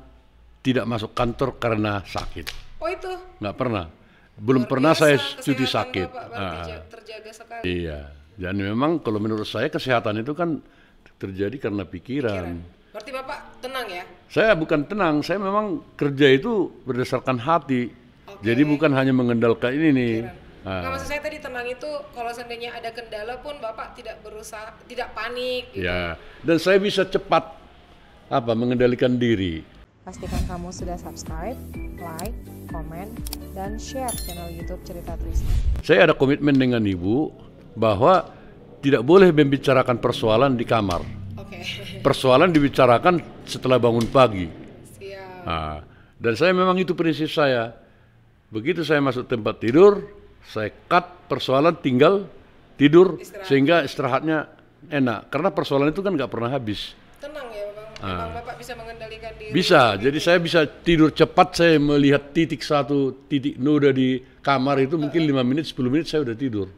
tidak masuk kantor karena sakit. Oh itu? Nggak pernah. Belum pernah saya cuti sakit. Bapak, terjaga sekali. Iya. Dan memang kalau menurut saya kesehatan itu kan terjadi karena pikiran. Berarti Bapak tenang ya? Saya bukan tenang, saya memang kerja itu berdasarkan hati. Jadi bukan hanya mengendalikan ini nih. Nah, maksud saya tadi tenang itu kalau seandainya ada kendala pun Bapak tidak berusaha, tidak panik. Gitu. Ya, dan saya bisa cepat mengendalikan diri. Pastikan kamu sudah subscribe, like, komen, dan share channel YouTube Cerita Trisna. Saya ada komitmen dengan Ibu bahwa tidak boleh membicarakan persoalan di kamar. Persoalan dibicarakan setelah bangun pagi. Siap. Dan saya memang itu prinsip saya. Begitu saya masuk tempat tidur, saya cut persoalan, tinggal tidur sehingga istirahatnya enak. Karena persoalan itu kan nggak pernah habis. Tenang ya Bang. Memang Bapak bisa mengendalikan diri. Bisa. Jadi saya bisa tidur cepat. Saya melihat titik noda di kamar itu mungkin 5 menit, 10 menit saya udah tidur.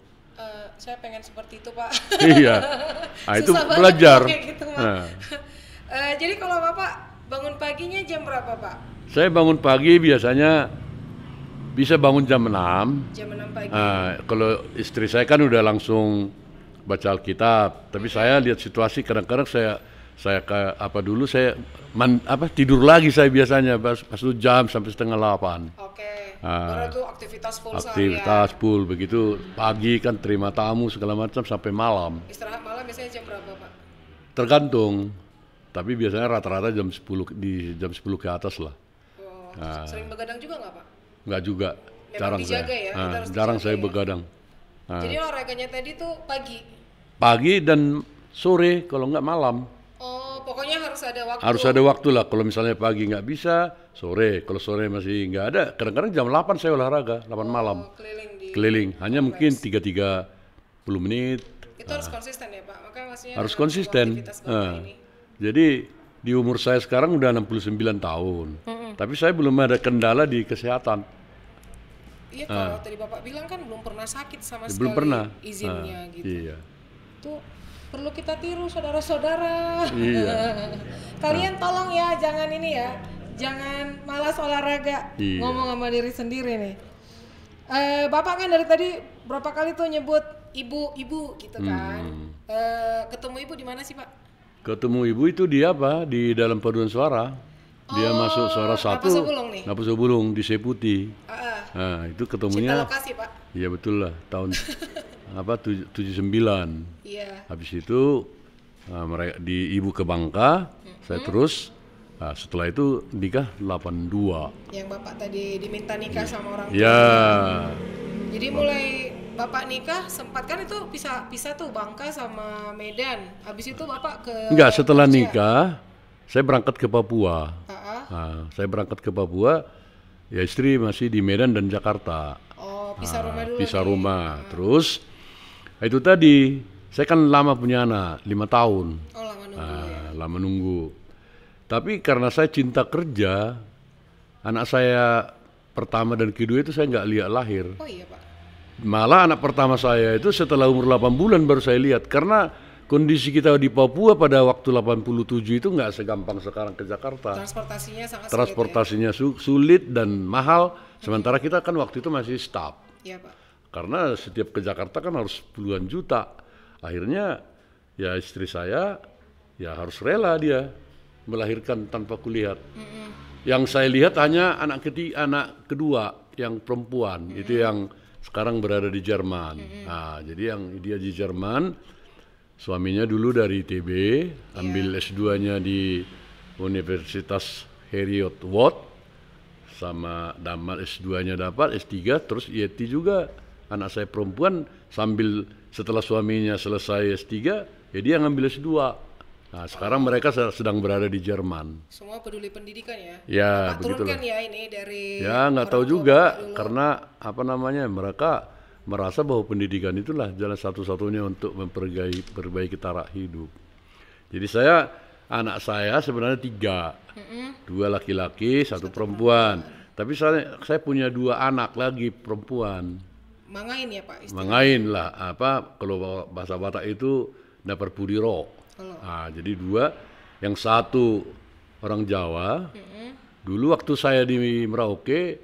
Saya pengen seperti itu Pak. Iya. Itu belajar. Gitu, jadi kalau Bapak bangun paginya jam berapa Pak? Saya bangun pagi biasanya bisa bangun jam 6. Jam 6 pagi. Kalau istri saya kan udah langsung baca Alkitab. Tapi saya lihat situasi kadang-kadang saya dulu saya tidur lagi saya biasanya pas itu jam sampai 7:30. Oke. Baru itu aktivitas full Aktivitas full begitu pagi kan terima tamu segala macam sampai malam. Istirahat malam biasanya jam berapa Pak? Tergantung. Tapi biasanya rata-rata jam 10 ke atas lah. Sering begadang juga nggak Pak? Nggak juga. Memang jarang dijaga saya. Ya? Jarang saya begadang. Jadi olahraganya tadi tuh pagi? Pagi dan sore kalau nggak malam. Oh, pokoknya harus ada waktu. Harus ada waktu lah. Kalau misalnya pagi nggak bisa, sore. Kalau sore masih nggak ada, kadang-kadang jam 8 saya olahraga, 8 malam. Keliling. Hanya mungkin 30 menit. Itu harus konsisten ya Pak? Makanya maksudnya harus konsisten. Jadi di umur saya sekarang udah 69 tahun. Tapi saya belum ada kendala di kesehatan. Iya, kalau tadi Bapak bilang kan belum pernah sakit sama sekali. Belum pernah. Izinnya gitu. Iya. Itu perlu kita tiru saudara-saudara. Iya. Kalian tolong ya, jangan ini ya, jangan malas olahraga. Iya. Ngomong sama diri sendiri nih. Bapak kan dari tadi berapa kali tuh nyebut ibu gitu kan. Ketemu ibu di mana sih Pak? Ketemu ibu itu di di dalam paduan suara. Dia masuk suara 1. Napas Bulung di Seputi. Nah, itu ketemunya. Cinta lokasi Pak? Iya betul lah, tahun 79. Iya. Habis itu mereka di ibu ke Bangka, saya terus. Setelah itu nikah 82. Yang Bapak tadi diminta nikah sama orang tua. Iya. Jadi mulai Bapak nikah sempat kan itu pisah tuh Bangka sama Medan. Habis itu Bapak ke Enggak, setelah nikah saya berangkat ke Papua. Saya berangkat ke Papua, ya istri masih di Medan dan Jakarta. Oh, pisah rumah dulu. Pisah rumah. Terus itu tadi saya kan lama punya anak, 5 tahun. Oh, lama nunggu. Lama nunggu. Tapi karena saya cinta kerja, anak saya pertama dan kedua itu saya nggak lihat lahir. Oh iya Pak. Malah anak pertama saya itu setelah umur 8 bulan baru saya lihat. Karena kondisi kita di Papua pada waktu 87 itu nggak segampang sekarang ke Jakarta. Transportasinya sangat sulit dan mahal. Sementara kita kan waktu itu masih staff. Iya, Pak. Karena setiap ke Jakarta kan harus puluhan juta. Akhirnya ya istri saya ya harus rela dia melahirkan tanpa kulihat. Yang saya lihat hanya anak kedua yang perempuan, itu yang sekarang berada di Jerman. Nah, jadi yang dia di Jerman, suaminya dulu dari ITB, ambil S2-nya di Universitas Heriot Watt, sama dapat S2-nya dapat, S3, terus IET juga. Anak saya perempuan sambil setelah suaminya selesai S3, ya dia ngambil S2. Nah, sekarang mereka sedang berada di Jerman. Semua peduli pendidikan ya? Ya, Bapak turunkan ya ini dari... Ya, nggak tahu juga, karena apa namanya, mereka merasa bahwa pendidikan itulah jalan satu-satunya untuk memperbaiki taraf hidup. Jadi anak saya sebenarnya 3, 2 laki-laki, 1 perempuan. Tapi saya punya 2 anak lagi perempuan. Mangain ya Pak? Mangain lah, kalau bahasa Batak itu dapur pudiro. Nah, jadi 2, yang 1 orang Jawa. Dulu waktu saya di Merauke,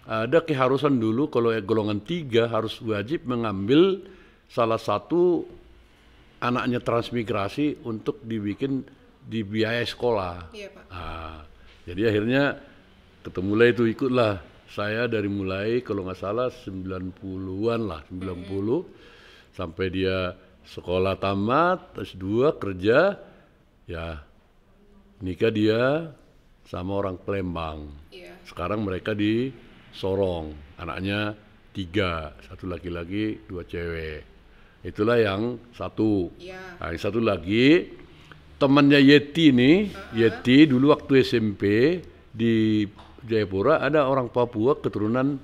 ada keharusan dulu kalau golongan 3 harus wajib mengambil salah satu anaknya transmigrasi untuk dibikin di biaya sekolah. Iya, Pak. Nah, jadi akhirnya ketemulah itu, ikutlah saya dari mulai kalau nggak salah 90-an lah, 90 sampai dia sekolah tamat, S2 kerja, ya nikah dia sama orang Palembang. Iya. Sekarang mereka di Sorong, anaknya 3, 1 laki-laki, 2 cewek. Itulah yang 1. Iya. Nah, yang 1 lagi temannya Yeti nih, Yeti dulu waktu SMP di Jayapura ada orang Papua keturunan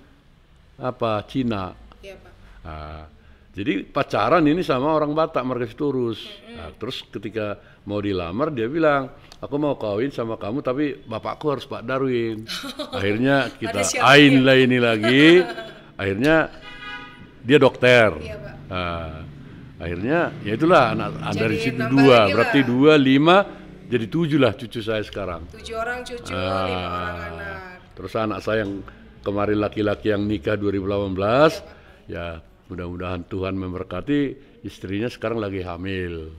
Cina. Iya, Pak. Nah, jadi pacaran ini sama orang Batak, mereka Sitorus. Nah, terus ketika mau dilamar dia bilang, aku mau kawin sama kamu tapi bapakku harus Pak Darwin. Akhirnya kita ain lah ini lagi. Akhirnya dia dokter. Iya, Pak. Nah, akhirnya ya itulah anak dari situ 2, berarti 2, 5, jadi 7 lah cucu saya sekarang. 7 orang cucu, 5 orang anak. Terus anak saya yang kemarin laki-laki yang nikah 2018, ya mudah-mudahan Tuhan memberkati, istrinya sekarang lagi hamil.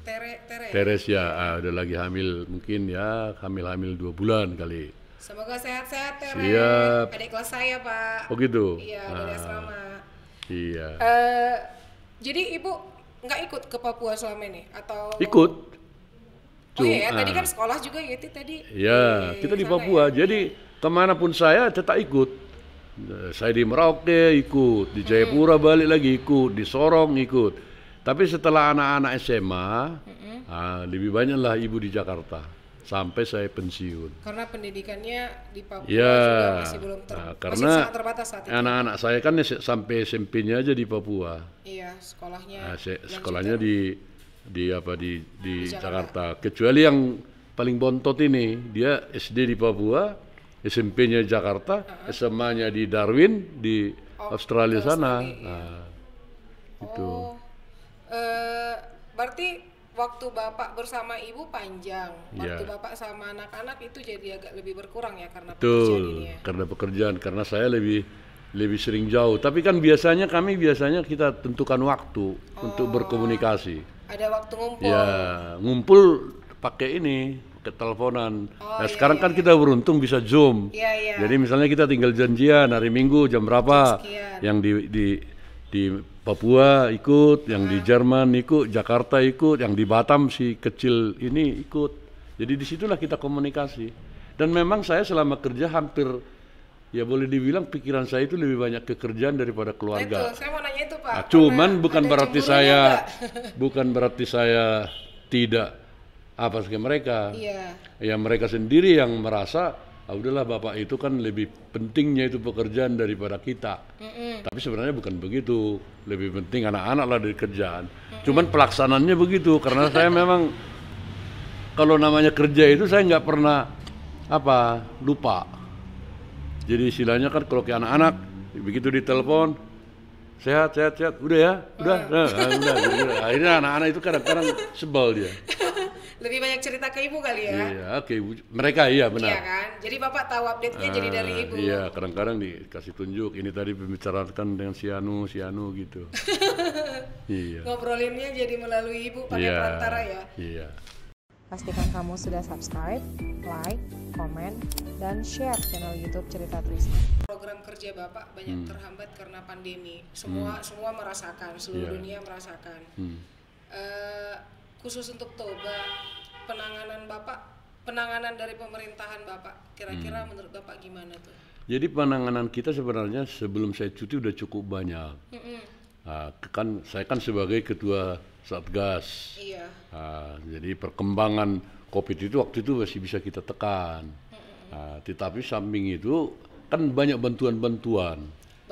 Teres ya, udah lagi hamil, mungkin ya hamil 2 bulan kali. Semoga sehat-sehat Teres. Siap. Adik kelas saya Pak. Oh gitu? Iya, dari asrama. Iya. Jadi Ibu nggak ikut ke Papua selama ini? Atau Ikut. Oh iya, tadi kan sekolah juga Yeti tadi. Ya, kita di Papua, ya? Jadi kemanapun saya tetap ikut. Saya di Merauke ikut, di Jayapura balik lagi ikut, di Sorong ikut. Tapi setelah anak-anak SMA, lebih banyaklah ibu di Jakarta sampai saya pensiun. Karena pendidikannya di Papua ya, juga masih belum karena masih sangat terbatas saat itu. Anak-anak saya kan sampai SMP-nya aja di Papua. Iya, sekolahnya. Sekolahnya di Jakarta. Kecuali yang paling bontot ini, dia SD di Papua, SMP-nya Jakarta, SMA-nya di Darwin di Australia sana. Nah, itu. Berarti waktu Bapak bersama Ibu panjang, waktu Bapak sama anak-anak itu jadi agak lebih berkurang ya karena pekerjaan ini ya? Karena pekerjaan, karena saya lebih sering jauh. Tapi kan kami biasanya kita tentukan waktu untuk berkomunikasi. Ada waktu ngumpul? Ya, ngumpul pakai teleponan. Sekarang kan kita beruntung bisa Zoom. Jadi misalnya kita tinggal janjian hari Minggu jam berapa, yang di Papua ikut, yang di Jerman ikut, Jakarta ikut, yang di Batam si kecil ini ikut. Jadi disitulah kita komunikasi. Dan memang saya selama kerja hampir, ya boleh dibilang pikiran saya itu lebih banyak ke kerjaan daripada keluarga. Itu, saya mau nanya itu Pak. Nah, cuman bukan berarti saya tidak apa sih mereka. Iya. Ya mereka sendiri yang merasa, udahlah bapak itu kan lebih pentingnya itu pekerjaan daripada kita. Tapi sebenarnya bukan begitu. Lebih penting anak-anak lah dari kerjaan. Cuman pelaksanaannya begitu, karena saya memang kalau namanya kerja itu saya nggak pernah lupa. Jadi istilahnya kan kalau ke anak-anak begitu ditelepon sehat, udah ya, udah. Akhirnya anak-anak itu kadang-kadang sebel dia. Lebih banyak cerita ke ibu kali ya? Iya, oke, mereka iya benar. Iya kan? Jadi Bapak tahu update-nya jadi dari ibu. Iya, kadang-kadang dikasih tunjuk, ini tadi pembicarakan dengan si Anu gitu. Iya. Ngobrolinnya jadi melalui ibu pakai perantara ya? Iya. Pastikan kamu sudah subscribe, like, komen, dan share channel YouTube Cerita Trisna. Program kerja Bapak banyak terhambat karena pandemi. Semua merasakan, seluruh dunia merasakan. Khusus untuk Toba, penanganan dari pemerintahan Bapak, kira-kira menurut Bapak gimana tuh? Jadi penanganan kita sebenarnya sebelum saya cuti udah cukup banyak. Saya kan sebagai ketua Satgas. Iya. Jadi perkembangan COVID itu waktu itu masih bisa kita tekan. Tetapi samping itu kan banyak bantuan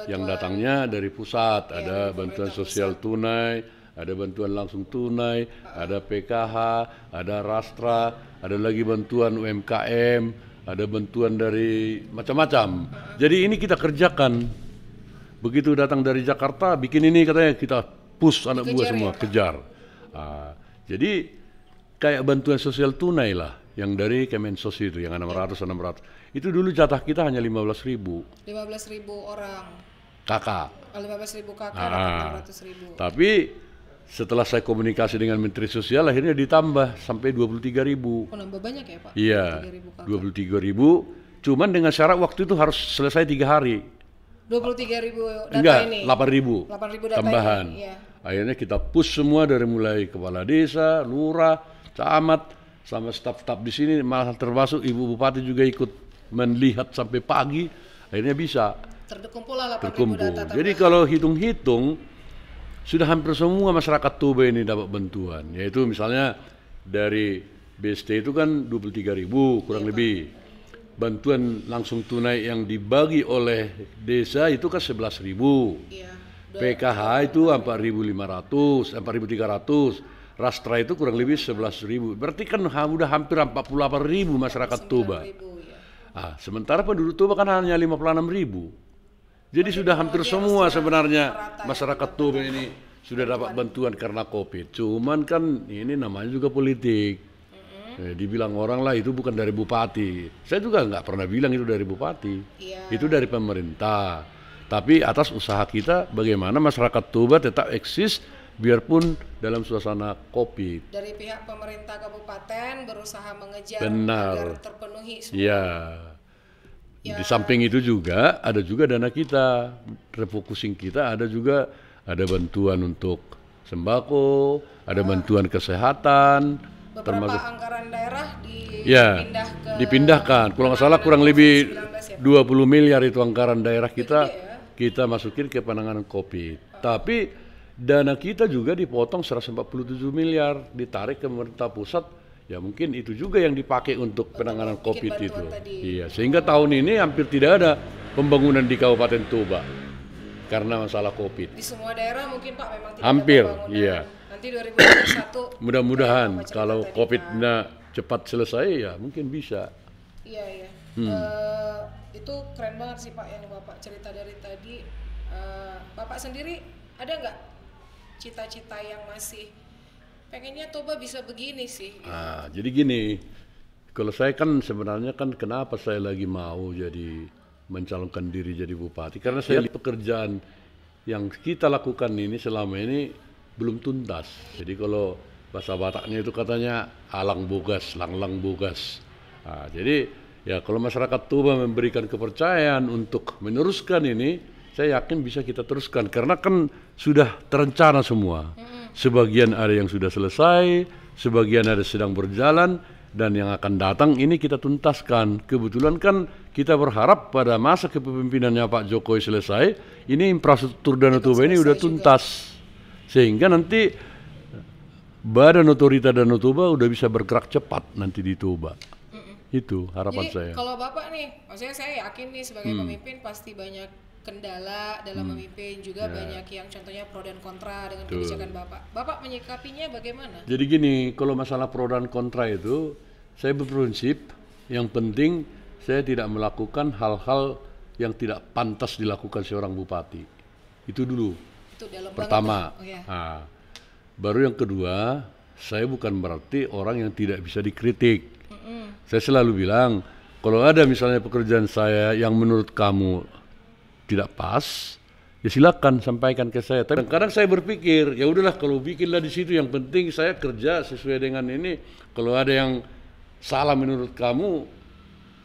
yang datangnya dari pusat. Ada bantuan sosial tunai, ada bantuan langsung tunai, ada PKH, ada Rastra, ada lagi bantuan UMKM, ada bantuan dari macam-macam. Jadi ini kita kerjakan. Begitu datang dari Jakarta, bikin ini katanya kita push anak buah semua, kejar. Jadi kayak bantuan sosial tunai lah, yang dari Kemensos itu, yang 600. Itu dulu jatah kita hanya 15.000. 15.000 orang. Kakak. 15.000 kakak, dapat 600.000. Tapi setelah saya komunikasi dengan Menteri Sosial, akhirnya ditambah sampai 23.000. Oh, nambah banyak ya Pak? Iya, 23.000. Cuman dengan syarat waktu itu harus selesai 3 hari. 23.000 data Enggak, ini? 8.000 data tambahan. Ini, iya. Akhirnya kita push semua dari mulai kepala desa, lurah, camat, sama staf-staf di sini, malah termasuk Ibu Bupati juga ikut melihat sampai pagi. Akhirnya bisa. Terkumpul 8.000 data tambahan. Jadi kalau hitung-hitung, sudah hampir semua masyarakat Toba ini dapat bantuan. Yaitu misalnya dari BST itu kan 23.000 kurang lebih. Bantuan langsung tunai yang dibagi oleh desa itu kan 11.000. Iya. PKH itu 4.500, 4.300. Rastra itu kurang lebih 11.000. Berarti kan udah hampir 48.000 masyarakat Toba. Ya. Sementara penduduk Toba kan hanya 56.000. Jadi sudah hampir semua sebenarnya masyarakat Toba ini sudah dapat bantuan karena COVID. Cuman kan ini namanya juga politik. Dibilang orang lah itu bukan dari bupati. Saya juga nggak pernah bilang itu dari bupati. Itu dari pemerintah. Tapi atas usaha kita bagaimana masyarakat Toba tetap eksis biarpun dalam suasana COVID. Dari pihak pemerintah kabupaten berusaha mengejar agar terpenuhi semua. Iya. Di samping itu juga ada juga dana kita, refocusing kita ada bantuan untuk sembako, ada bantuan kesehatan, termasuk anggaran daerah dipindahkan. Kalau nggak salah kurang lebih 20 miliar itu anggaran daerah kita masukin ke penanganan COVID. Tapi dana kita juga dipotong 147 miliar ditarik ke pemerintah pusat. Ya mungkin itu juga yang dipakai untuk penanganan COVID itu. Iya, sehingga tahun ini hampir tidak ada pembangunan di Kabupaten Toba karena masalah COVID. Di semua daerah mungkin Pak memang tidak hampir, ada pembangunan. Iya. Nanti 2021 mudah-mudahan kalau COVID-nya cepat selesai ya mungkin bisa. Iya. Itu keren banget sih Pak yang Bapak cerita dari tadi. Bapak sendiri ada nggak cita-cita yang masih pengennya Toba bisa begini sih? Jadi gini, kalau saya kan sebenarnya kan kenapa saya lagi mau jadi mencalonkan diri jadi bupati, karena saya lihat pekerjaan yang kita lakukan ini selama ini belum tuntas. Jadi kalau bahasa Bataknya itu katanya alang bogas, langlang bogas. Jadi ya kalau masyarakat Toba memberikan kepercayaan untuk meneruskan ini, saya yakin bisa kita teruskan karena kan sudah terencana semua. Sebagian ada yang sudah selesai, sebagian ada sedang berjalan, dan yang akan datang ini kita tuntaskan. Kebetulan kan kita berharap pada masa kepemimpinannya Pak Jokowi selesai, ini infrastruktur Danau Toba ini udah tuntas. Sehingga nanti Badan Otorita Danau Toba udah bisa bergerak cepat nanti di Toba. Itu harapan saya. Jadi kalau Bapak nih, maksudnya saya yakin nih sebagai pemimpin pasti banyak kendala dalam memimpin juga banyak yang contohnya pro dan kontra dengan kebijakan Bapak. Bapak menyikapinya bagaimana? Jadi gini, kalau masalah pro dan kontra itu saya berprinsip yang penting saya tidak melakukan hal-hal yang tidak pantas dilakukan seorang bupati. Itu dulu. Itu dalam pertama. Baru yang kedua, saya bukan berarti orang yang tidak bisa dikritik. Saya selalu bilang, kalau ada misalnya pekerjaan saya yang menurut kamu tidak pas, ya silakan sampaikan ke saya. Tapi kadang saya berpikir, ya udahlah kalau bikinlah di situ, yang penting saya kerja sesuai dengan ini. Kalau ada yang salah menurut kamu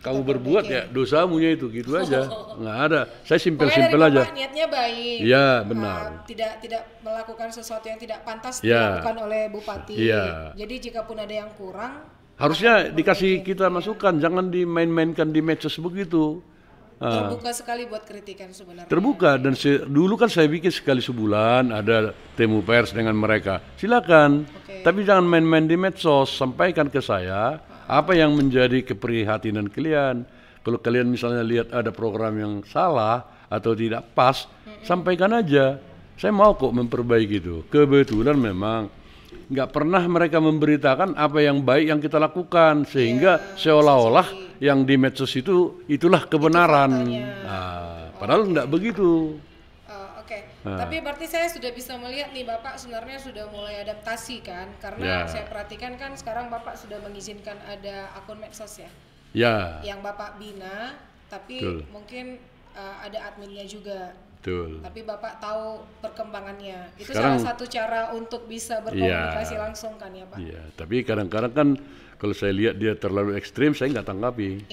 berbuat ya dosamunya itu, gitu aja. Nggak ada. Saya simpel-simpel aja. Niatnya baik. Iya, benar. Tidak melakukan sesuatu yang tidak pantas dilakukan oleh bupati. Iya. Jadi jika pun ada yang kurang, harusnya dikasih kita masukan, jangan dimain-mainkan di medsos begitu. Terbuka sekali buat kritikan sebenarnya. Terbuka, dan dulu kan saya bikin sekali sebulan ada temu pers dengan mereka. Silakan. Tapi jangan main-main di medsos, sampaikan ke saya apa yang menjadi keprihatinan kalian. Kalau kalian misalnya lihat ada program yang salah atau tidak pas, sampaikan aja. Saya mau kok memperbaiki itu. Kebetulan memang nggak pernah mereka memberitakan apa yang baik yang kita lakukan, sehingga seolah-olah yang di medsos itulah kebenaran. Padahal nggak begitu. Tapi berarti saya sudah bisa melihat nih Bapak sebenarnya sudah mulai adaptasi kan, karena saya perhatikan kan sekarang Bapak sudah mengizinkan ada akun medsos ya. Yang Bapak bina, tapi mungkin ada adminnya juga. Tapi Bapak tahu perkembangannya. Itu sekarang, salah satu cara untuk bisa berkomunikasi langsung kan ya Pak? Iya, tapi kadang-kadang kan kalau saya lihat dia terlalu ekstrim, saya nggak tanggapi.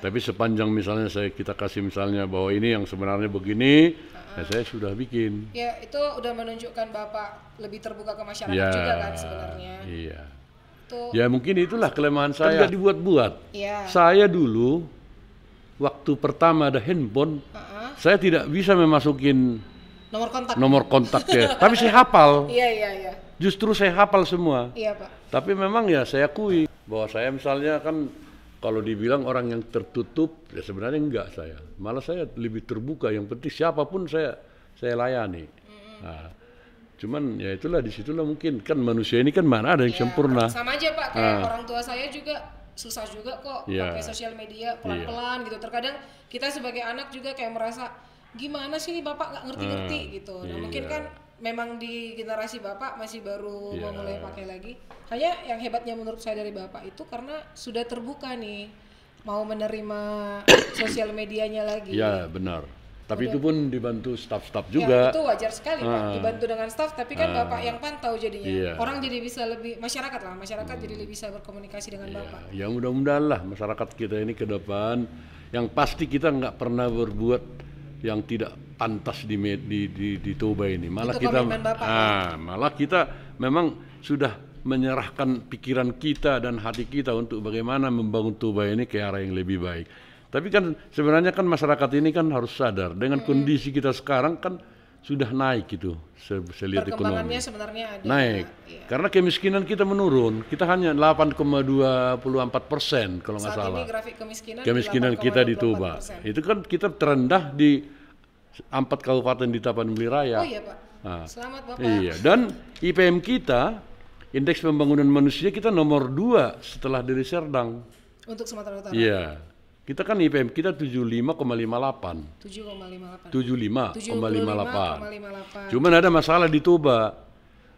Tapi sepanjang misalnya kita kasih misalnya bahwa ini yang sebenarnya begini, saya sudah bikin. Ya, itu udah menunjukkan Bapak lebih terbuka ke masyarakat juga kan sebenarnya. Iya. Ya mungkin itulah kelemahan saya. Kan dibuat-buat. Saya dulu waktu pertama ada handphone, saya tidak bisa memasukin nomor kontak ya. Tapi saya hafal. Iya. Justru saya hafal semua. Iya Pak. Tapi memang ya saya akui bahwa saya misalnya kan kalau dibilang orang yang tertutup, ya sebenarnya enggak saya. Malah saya lebih terbuka. Yang penting siapapun saya layani. Cuman ya itulah, disitulah mungkin kan manusia ini kan mana ada yang sempurna. Sama aja Pak, kayak orang tua saya juga susah juga kok pakai sosial media pelan-pelan gitu. Terkadang kita sebagai anak juga kayak merasa gimana sih Bapak nggak ngerti-ngerti gitu. Nah mungkin kan memang di generasi Bapak masih baru mau mulai pakai lagi. Hanya yang hebatnya menurut saya dari Bapak itu karena sudah terbuka nih, mau menerima sosial medianya lagi. Iya benar. Tapi itu pun dibantu staf-staf juga. Ya, itu wajar sekali Pak, dibantu dengan staf, tapi kan Bapak yang pantau jadinya. Orang jadi bisa lebih, masyarakat jadi lebih bisa berkomunikasi dengan Bapak. Ya mudah-mudahan lah masyarakat kita ini ke depan, yang pasti kita nggak pernah berbuat yang tidak pantas di Toba ini. Malah itu kita malah kita memang sudah menyerahkan pikiran kita dan hati kita untuk bagaimana membangun Toba ini ke arah yang lebih baik. Tapi kan sebenarnya kan masyarakat ini kan harus sadar dengan kondisi kita sekarang kan sudah naik gitu. Saya lihat ekonomi sebenarnya ada naik. Karena kemiskinan kita menurun. Kita hanya 8,24% kalau nggak salah. Ini grafik kemiskinan kita di Toba. Itu kan kita terendah di 4 kabupaten di Tapanuli Raya. Oh iya Pak. Selamat Bapak. Iya, dan IPM kita, indeks pembangunan manusia kita nomor 2 setelah Deli Serdang. Untuk Sumatera Utara. Iya. Kita kan IPM kita 75,58. 75,58. Cuman ada masalah di Toba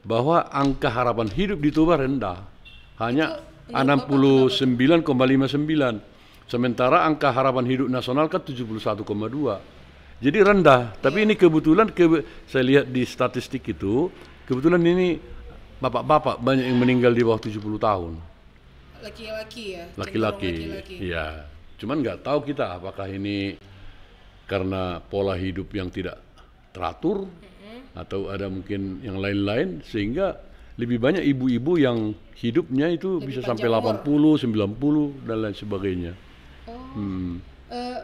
bahwa angka harapan hidup di Toba rendah. Hanya 69,59. Sementara angka harapan hidup nasional kan 71,2. Jadi rendah. Tapi ini kebetulan saya lihat di statistik itu, kebetulan ini bapak-bapak banyak yang meninggal di bawah 70 tahun. Laki-laki ya? Laki-laki. Iya. Cuman nggak tahu kita apakah ini karena pola hidup yang tidak teratur atau ada mungkin yang lain-lain sehingga lebih banyak ibu-ibu yang hidupnya itu lebih bisa sampai 80, 90 dan lain sebagainya.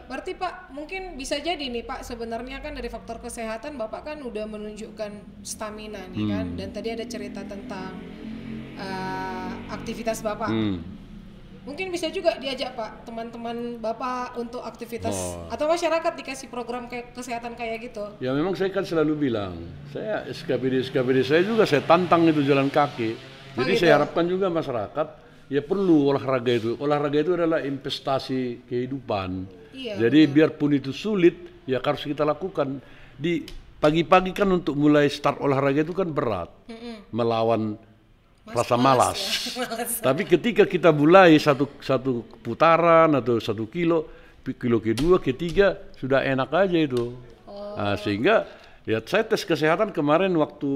Berarti Pak mungkin bisa jadi nih Pak, sebenarnya kan dari faktor kesehatan Bapak kan udah menunjukkan stamina nih kan, dan tadi ada cerita tentang aktivitas Bapak. Mungkin bisa juga diajak Pak teman-teman Bapak untuk aktivitas atau masyarakat dikasih program kayak kesehatan kayak gitu. Ya memang saya kan selalu bilang, saya SKPD saya juga saya tantang itu jalan kaki. Jadi gitu? Saya harapkan juga masyarakat ya perlu olahraga itu. Olahraga itu adalah investasi kehidupan. Jadi biarpun itu sulit ya harus kita lakukan. Di pagi-pagi kan untuk mulai start olahraga itu kan berat. Melawan rasa malas. Ya, tapi ketika kita mulai satu putaran atau 1 kilo, kilo kedua, ketiga sudah enak aja itu. Nah, sehingga ya saya tes kesehatan kemarin waktu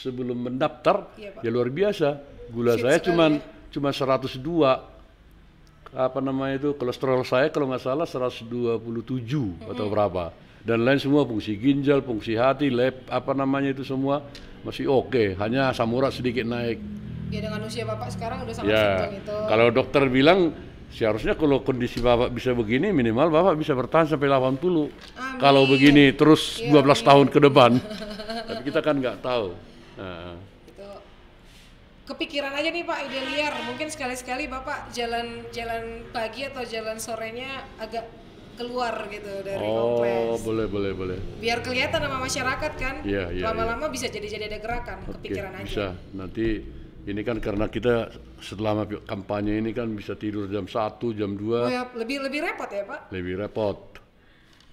sebelum mendaftar, ya luar biasa. Gula saya cuma 102. Apa namanya itu, kolesterol saya kalau nggak salah 127 atau berapa, dan lain semua fungsi ginjal, fungsi hati, apa namanya itu semua masih oke. Hanya asam urat sedikit naik. Ya dengan usia bapak sekarang udah sangat sedang itu. Kalau dokter bilang seharusnya kalau kondisi bapak bisa begini minimal bapak bisa bertahan sampai 80. Amin. Kalau begini terus 12 tahun ke depan. Tapi kita kan nggak tahu. Nah. Kepikiran aja nih Pak, ide liar, mungkin sekali-sekali Bapak jalan pagi atau jalan sorenya agak keluar gitu dari kompleks. Boleh. Biar kelihatan sama masyarakat kan. Lama-lama bisa jadi ada gerakan. Kepikiran aja. Bisa. Nanti ini kan karena kita selama kampanye ini kan bisa tidur jam 1, jam 2. Oh ya, lebih repot ya Pak? Lebih repot.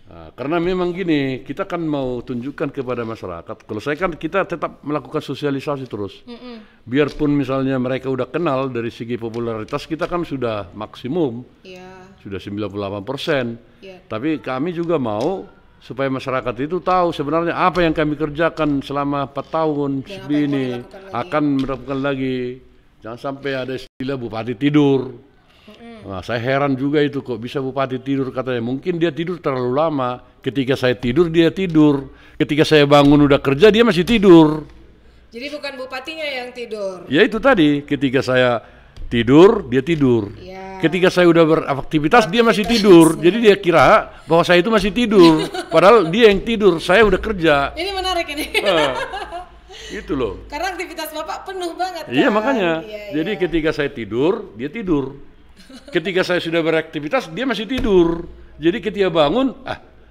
Nah, karena memang gini, kita kan mau tunjukkan kepada masyarakat. Kalau saya kan kita tetap melakukan sosialisasi terus. Biarpun misalnya mereka udah kenal dari segi popularitas kita kan sudah maksimum, sudah 98%. Tapi kami juga mau supaya masyarakat itu tahu sebenarnya apa yang kami kerjakan selama 4 tahun ini akan melakukan lagi. Jangan sampai ada istilah bupati tidur. Nah, saya heran juga itu kok bisa bupati tidur katanya. Mungkin dia tidur terlalu lama. Ketika saya tidur dia tidur. Ketika saya bangun udah kerja dia masih tidur. Jadi bukan bupatinya yang tidur. Ya itu tadi, ketika saya tidur dia tidur. Ketika saya udah beraktivitas dia masih tidur. Jadi dia kira bahwa saya itu masih tidur. Padahal dia yang tidur, saya udah kerja. Ini menarik ini. Itu loh. Karena aktivitas Bapak penuh banget kan? Iya makanya. Jadi ketika saya tidur dia tidur. Ketika saya sudah beraktivitas, dia masih tidur. Jadi ketika bangun,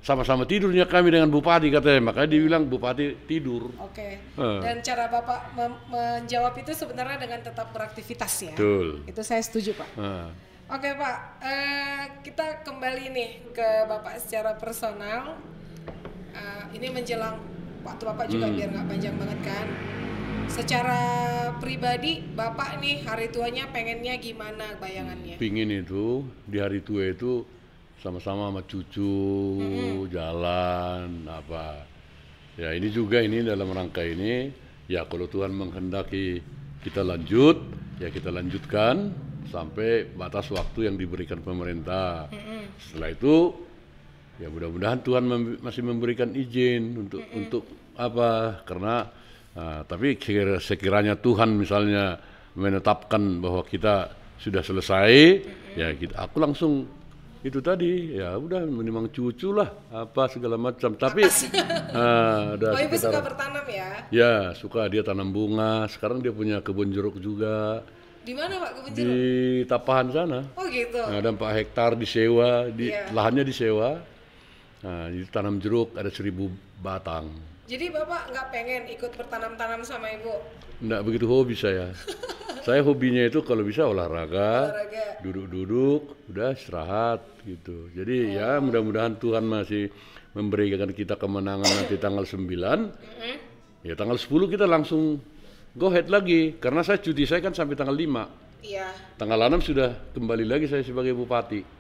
sama-sama tidurnya kami dengan bupati katanya. Makanya dia bilang bupati tidur. Oke. Dan cara Bapak menjawab itu sebenarnya dengan tetap beraktivitas ya. Betul. Itu saya setuju Pak. Oke Pak, kita kembali nih ke Bapak secara personal. Ini menjelang waktu Bapak juga biar nggak panjang banget kan. Secara pribadi, Bapak nih hari tuanya pengennya gimana bayangannya? Pingin itu, di hari tua itu sama-sama sama cucu, jalan, apa. Ya ini juga ini dalam rangka ini, ya kalau Tuhan menghendaki kita lanjut, ya kita lanjutkan sampai batas waktu yang diberikan pemerintah. Setelah itu, ya mudah-mudahan Tuhan masih memberikan izin untuk apa, karena tapi sekiranya Tuhan misalnya menetapkan bahwa kita sudah selesai, ya aku langsung itu tadi, ya udah memang cucu lah, apa segala macam. Tapi Ibu suka bertanam ya? Ya suka, dia tanam bunga. Sekarang dia punya kebun jeruk juga. Di mana Pak kebun jeruk? Di Tapahan sana. Oh gitu. Ada 4 hektar disewa, lahannya disewa. Nah, tanam jeruk ada 1000 batang. Jadi Bapak nggak pengen ikut bertanam-tanam sama Ibu? Nggak begitu hobi saya. Saya hobinya itu kalau bisa olahraga, duduk-duduk, udah istirahat gitu. Jadi ya mudah-mudahan Tuhan masih memberikan kita kemenangan nanti tanggal 9. Ya tanggal 10 kita langsung go ahead lagi. Karena saya cuti saya kan sampai tanggal 5. Iya. Tanggal 6 sudah kembali lagi saya sebagai bupati.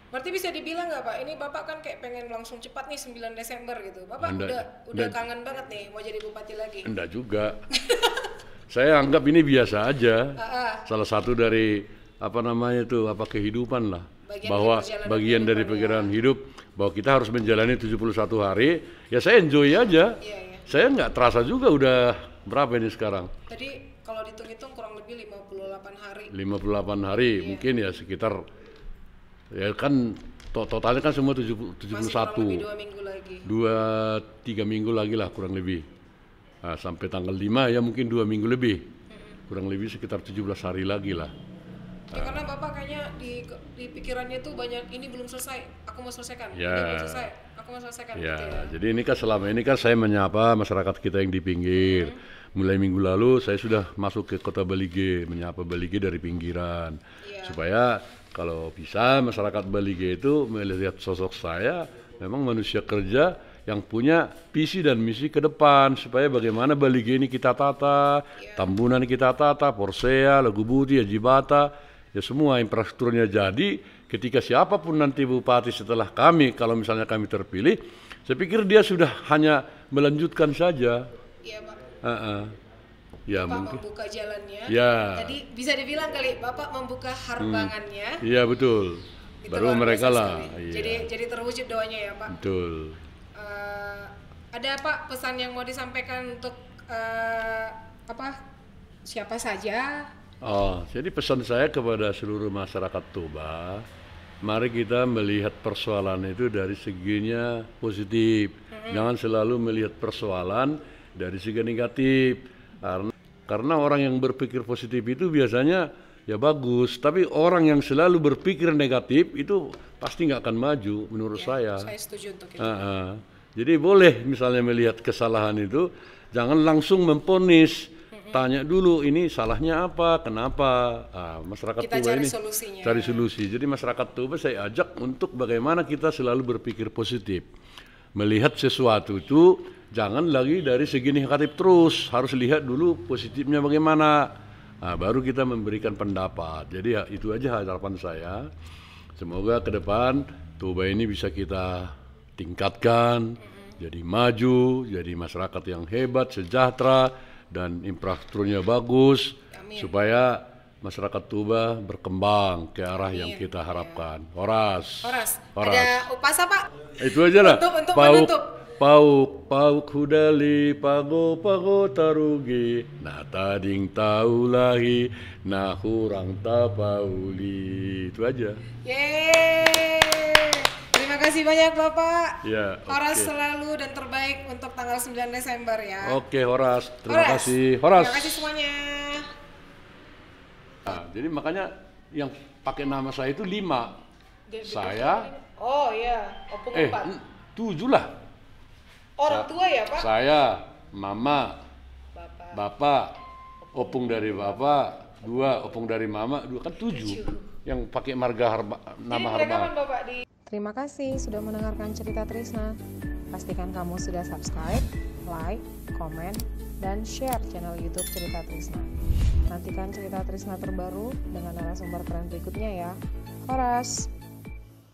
Berarti bisa dibilang nggak Pak, ini Bapak kan kayak pengen langsung cepat nih 9 Desember gitu. Bapak udah kangen banget nih mau jadi bupati lagi? Enggak juga. Saya anggap ini biasa aja. Salah satu dari apa namanya itu, apa kehidupan lah. Bagian dari perjalanan hidup, bahwa kita harus menjalani 71 hari. Ya saya enjoy aja. Saya nggak terasa juga udah berapa ini sekarang. Tadi kalau dihitung-hitung kurang lebih 58 hari. 58 hari, mungkin ya sekitar. Ya kan totalnya kan semua 71. Masih kurang lebih 2 minggu lagi. 2-3 minggu lagi lah kurang lebih. Nah, sampai tanggal 5 ya mungkin 2 minggu lebih. Kurang lebih sekitar 17 hari lagi lah. Ya, karena Bapak kayaknya di pikirannya tuh banyak, ini belum selesai, aku mau selesaikan. Ya. Ini belum selesai, aku mau selesaikan. Ya, gitu ya. jadi ini kan selama ini kan saya menyapa masyarakat kita yang di pinggir. Mulai minggu lalu saya sudah masuk ke kota Balige, menyapa Balige dari pinggiran. Supaya kalau bisa masyarakat Balige itu melihat sosok saya memang manusia kerja yang punya visi dan misi ke depan supaya bagaimana Balige ini kita tata, Tambunan kita tata, Porsea, Lagubuti, Ajibata, ya semua infrastrukturnya jadi. Ketika siapapun nanti bupati setelah kami, kalau misalnya kami terpilih, saya pikir dia sudah hanya melanjutkan saja. Iya, Pak. Ya, Bapak mungkin membuka jalannya. Ya. Tadi bisa dibilang kali Bapak membuka harbangannya. Iya betul. Itu Baru luar mereka biasa lah. sekali. Iya. Jadi terwujud doanya ya, Pak. Betul. Ada Pak pesan yang mau disampaikan untuk siapa saja? Jadi pesan saya kepada seluruh masyarakat Toba, mari kita melihat persoalan itu dari seginya positif. Jangan selalu melihat persoalan dari segi negatif. Karena orang yang berpikir positif itu biasanya ya bagus, tapi orang yang selalu berpikir negatif itu pasti nggak akan maju menurut saya. Saya setuju untuk itu. Jadi boleh misalnya melihat kesalahan itu, jangan langsung memponis. Tanya dulu ini salahnya apa, kenapa. Masyarakat Kita Toba cari ini solusinya. cari solusi. Jadi masyarakat Toba saya ajak untuk bagaimana kita selalu berpikir positif. Melihat sesuatu itu jangan lagi dari segi negatif terus, harus lihat dulu positifnya bagaimana. Baru kita memberikan pendapat. Jadi ya, itu aja harapan saya. Semoga ke depan Toba ini bisa kita tingkatkan, jadi maju, jadi masyarakat yang hebat, sejahtera, dan infrastrukturnya bagus. Amin. Supaya masyarakat Toba berkembang ke arah yang kita harapkan. Horas. Ada upasa Pak? Itu aja lah. Untuk menutup. Pauk hudali pago tarugi na tading taulahi na hurang tapauli. Itu aja. Yeay. Terima kasih banyak Bapak. Ya, Horas selalu dan terbaik untuk tanggal 9 Desember ya. Oke, Horas. Terima kasih. Horas. Terima kasih semuanya. Jadi makanya yang pakai nama saya itu 5. Saya. Oh iya, opung 4. 7 lah. Orang tua ya Pak? Saya, Mama, Bapak, opung dari Bapak, 2, opung dari Mama, 2 kan 7. Yang pakai nama harba. Terima kasih sudah mendengarkan cerita Trisna. Pastikan kamu sudah subscribe, like, komen, dan share channel YouTube Cerita Trisna. Nantikan cerita Trisna terbaru dengan narasumber keren berikutnya ya. Horas.